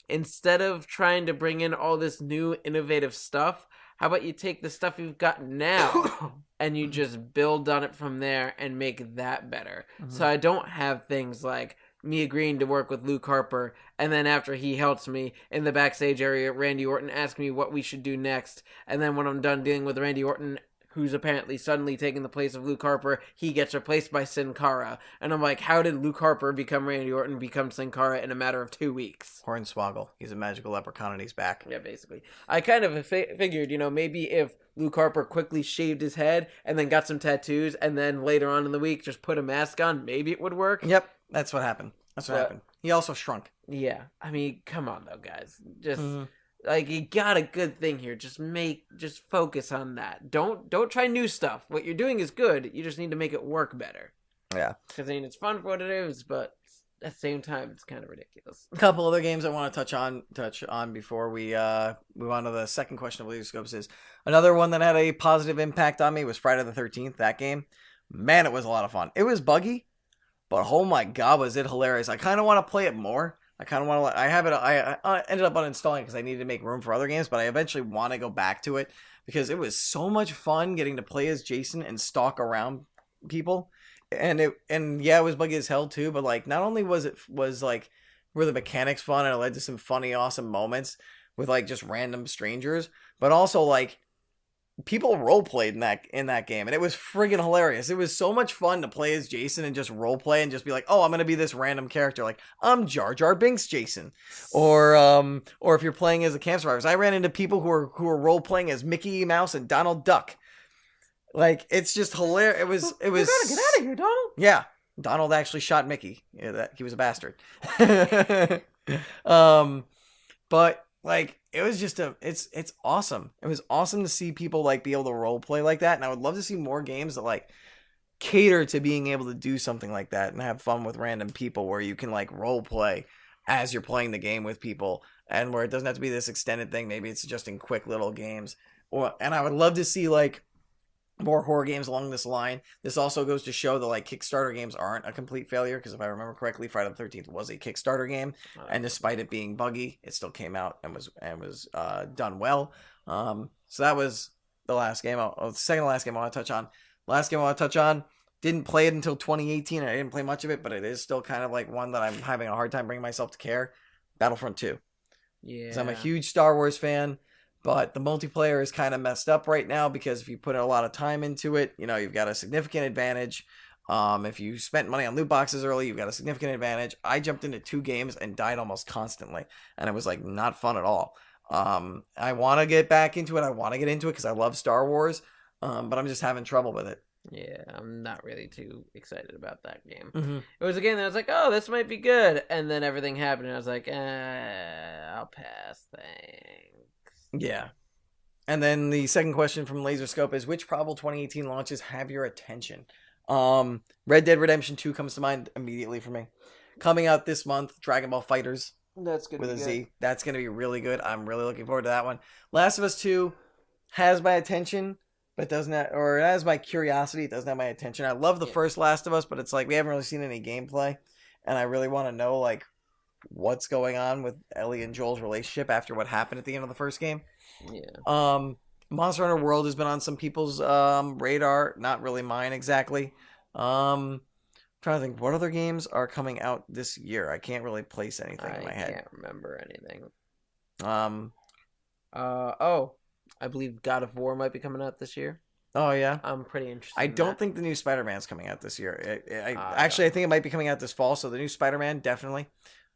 instead of trying to bring in all this new innovative stuff, how about you take the stuff you've got now and you just build on it from there and make that better. So I don't have things like me agreeing to work with Luke Harper, and then after he helps me in the backstage area, Randy Orton asks me what we should do next, and then when I'm done dealing with Randy Orton, who's apparently suddenly taking the place of Luke Harper, he gets replaced by Sin Cara. And I'm like, how did Luke Harper become Randy Orton, become Sin Cara in a matter of 2 weeks? Hornswoggle. He's a magical leprechaun and he's back. Yeah, basically. I kind of figured, maybe if Luke Harper quickly shaved his head and then got some tattoos and then later on in the week just put a mask on, maybe it would work. Yep, that's what happened. Happened. He also shrunk. Yeah, I mean, come on though, guys. Just... Like, you got a good thing here. Just focus on that. Don't try new stuff. What you're doing is good. You just need to make it work better. Yeah. Because, I mean, it's fun for what it is, but at the same time, it's kind of ridiculous. A couple other games I want to touch on before we move on to the second question of Leader Scopes is another one that had a positive impact on me was Friday the 13th, that game. Man, it was a lot of fun. It was buggy, but oh my God, was it hilarious. I kind of want to play it more. I kind of want to. I have it. I ended up uninstalling because I needed to make room for other games, but I eventually want to go back to it because it was so much fun getting to play as Jason and stalk around people, and yeah, it was buggy as hell too. But like, not only were the mechanics fun and it led to some funny, awesome moments with like just random strangers, but also like people role played in that game, and it was friggin' hilarious. It was so much fun to play as Jason and just role play and just be like, oh, I'm gonna be this random character, like I'm Jar Jar Binks Jason, or if you're playing as the Camp Survivors, I ran into people who are role playing as Mickey Mouse and Donald Duck. Like, it's just hilarious. It was. You gotta get out of here, Donald. Yeah, Donald actually shot Mickey. Yeah, that he was a bastard. But like, it was just it's awesome. It was awesome to see people like be able to role play like that, and I would love to see more games that like cater to being able to do something like that and have fun with random people where you can like role play as you're playing the game with people, and where it doesn't have to be this extended thing. Maybe it's just in quick little games. And I would love to see like more horror games along this line. This also goes to show that like Kickstarter games aren't a complete failure, because if I remember correctly, Friday the 13th was a Kickstarter game, and despite it being buggy, it still came out and was done well. So that was the last game. The second to last game I want to touch on. Last game I want to touch on. Didn't play it until 2018. I didn't play much of it, but it is still kind of like one that I'm having a hard time bringing myself to care. Battlefront 2. Yeah. Because I'm a huge Star Wars fan. But the multiplayer is kind of messed up right now, because if you put a lot of time into it, you've got a significant advantage. If you spent money on loot boxes early, you've got a significant advantage. I jumped into 2 games and died almost constantly, and it was like not fun at all. I want to get back into it. I want to get into it because I love Star Wars, but I'm just having trouble with it. Yeah, I'm not really too excited about that game. Mm-hmm. It was a game that I was like, oh, this might be good. And then everything happened, and I was like, I'll pass, thanks. Yeah. And then the second question from Laserscope is, which Probable 2018 launches have your attention? Red Dead Redemption 2 comes to mind immediately for me. Coming out this month, Dragon Ball Fighters That's gonna with be a good. Z. That's going to be really good. I'm really looking forward to that one. Last of Us 2 has my attention, but doesn't have, or it has my curiosity. It doesn't have my attention. I love the first Last of Us, but it's like we haven't really seen any gameplay, and I really want to know like what's going on with Ellie and Joel's relationship after what happened at the end of the first game. Yeah. Monster Hunter World has been on some people's radar, not really mine exactly. Trying to think what other games are coming out this year. I can't really place anything in my head. I can't remember anything. I believe God of War might be coming out this year. Oh yeah, I'm pretty interested. I in don't that. think the new Spider-Man's coming out this year. I think it might be coming out this fall. So the new Spider-Man, definitely.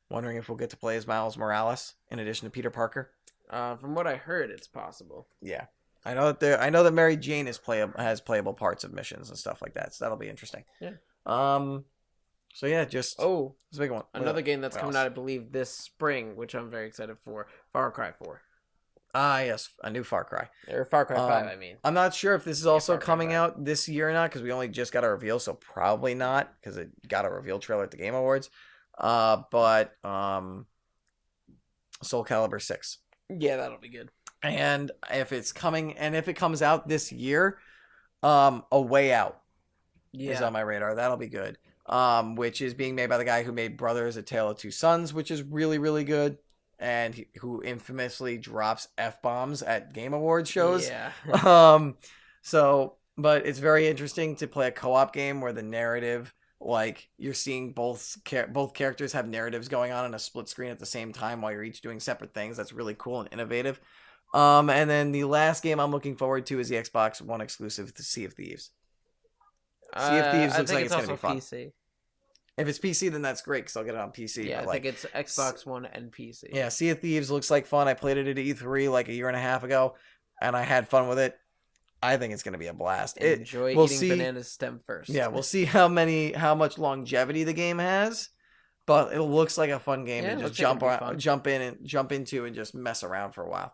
Wondering if we'll get to play as Miles Morales in addition to Peter Parker. From what I heard, it's possible. Yeah, I know that Mary Jane has playable parts of missions and stuff like that. So that'll be interesting. Yeah. So yeah, just it's a big one. Another game that's coming out, I believe, this spring, which I'm very excited for. Far Cry 4. Ah, yes, a new Far Cry. Or Far Cry 5, I mean. I'm not sure if this is also Far Cry coming 5. out this year or not, because we only just got a reveal, so probably not, because it got a reveal trailer at the Game Awards. But Soul Calibur 6. Yeah, that'll be good. And if it's coming, and if it comes out this year, A Way Out is on my radar. That'll be good. Which is being made by the guy who made Brothers: A Tale of Two Sons, which is really, really good. And who infamously drops F-bombs at Game Awards shows. Yeah. But it's very interesting to play a co-op game where the narrative, like, you're seeing both characters have narratives going on a split screen at the same time while you're each doing separate things. That's really cool and innovative. And then the last game I'm looking forward to is the Xbox One exclusive to Sea of Thieves. Sea of Thieves looks like it's going to be fun. PC. If it's PC, then that's great because I'll get it on PC. Yeah, I think it's Xbox One and PC. Yeah, Sea of Thieves looks like fun. I played it at E3 like a year and a half ago, and I had fun with it. I think it's going to be a blast. Enjoy eating bananas stem first. Yeah, we'll see how much longevity the game has, but it looks like a fun game to just jump into and just mess around for a while.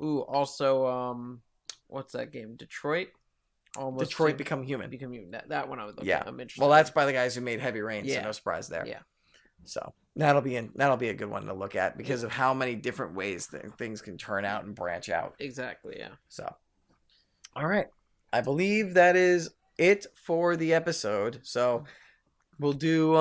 Ooh, also, what's that game? Detroit. Detroit Become Human. That one I would look at. I'm interested. Well, that's by the guys who made Heavy Rain, so Yeah. no surprise there. Yeah. So that'll be a good one to look at because of how many different ways things can turn out and branch out. Exactly. Yeah. So, all right, I believe that is it for the episode. So we'll do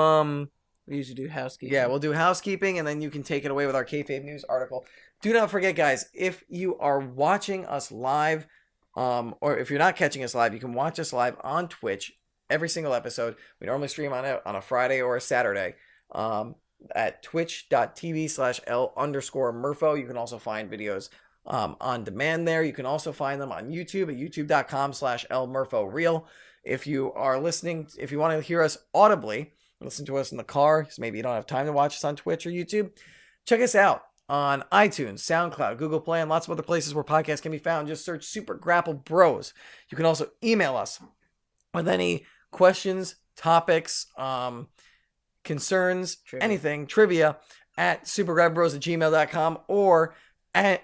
we usually do housekeeping. Yeah, we'll do housekeeping, and then you can take it away with our kayfabe news article. Do not forget, guys, if you are watching us live. Or if you're not catching us live, you can watch us live on Twitch every single episode. We normally stream on a Friday or a Saturday at twitch.tv/L_Murpho. You can also find videos on demand there. You can also find them on YouTube at youtube.com/LMurphoReal. If you are listening, if you want to hear us audibly, listen to us in the car, so maybe you don't have time to watch us on Twitch or YouTube, check us out on iTunes, SoundCloud, Google Play, and lots of other places where podcasts can be found. Just search Super Grapple Bros. You can also email us with any questions, topics, concerns, anything, trivia at supergrapplebros@gmail.com or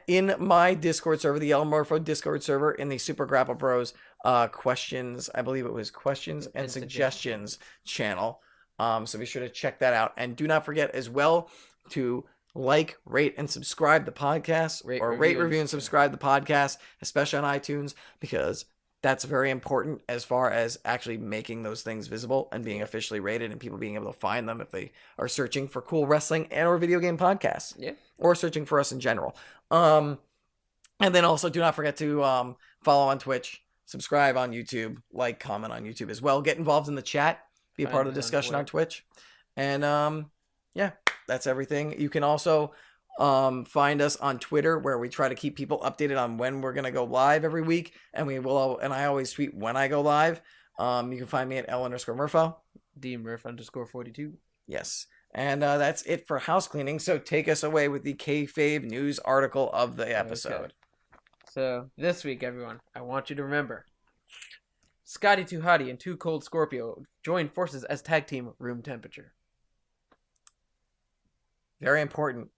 in my Discord server, the El Murpho Discord server, in the Super Grapple Bros questions, I believe it was questions and suggestions channel. So be sure to check that out. And do not forget as well to like, rate, and subscribe the podcast, rate, review, and subscribe the podcast, especially on iTunes, because that's very important as far as actually making those things visible and being officially rated and people being able to find them if they are searching for cool wrestling and or video game podcasts. Yeah. Or searching for us in general. And then also do not forget to follow on Twitch, subscribe on YouTube, like, comment on YouTube as well. Get involved in the chat, be a part of the discussion on Twitch. And yeah, that's everything. You can also find us on Twitter, where we try to keep people updated on when we're gonna go live every week, and I always tweet when I go live. You can find me at L_Murpho. DMurph_42. Yes. And that's it for house cleaning. So take us away with the kayfabe news article of the episode. Okay. So this week, everyone, I want you to remember: Scotty 2 Hottie and 2 Cold Scorpio join forces as tag team Room Temperature. Very important.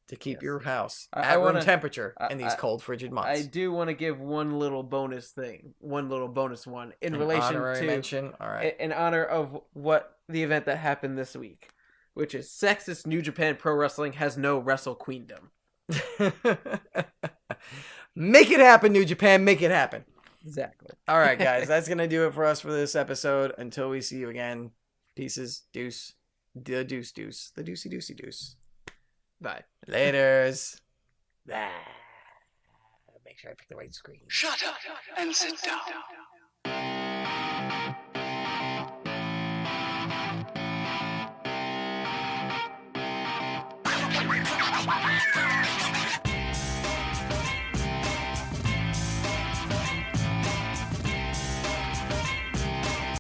to keep Yes. your house I at room wanna- temperature in these cold, frigid months. I do want to give one little bonus one in relation honorary to mention. All right. in honor of what the event that happened this week, which is sexist New Japan Pro Wrestling has no Wrestle Queendom. Make it happen, New Japan. Make it happen. Exactly. All right, guys. That's going to do it for us for this episode. Until we see you again. Pieces. Deuce. The deuce. The deucey deuce. Bye. Laters. Make sure I pick the right screen. Shut up and sit down.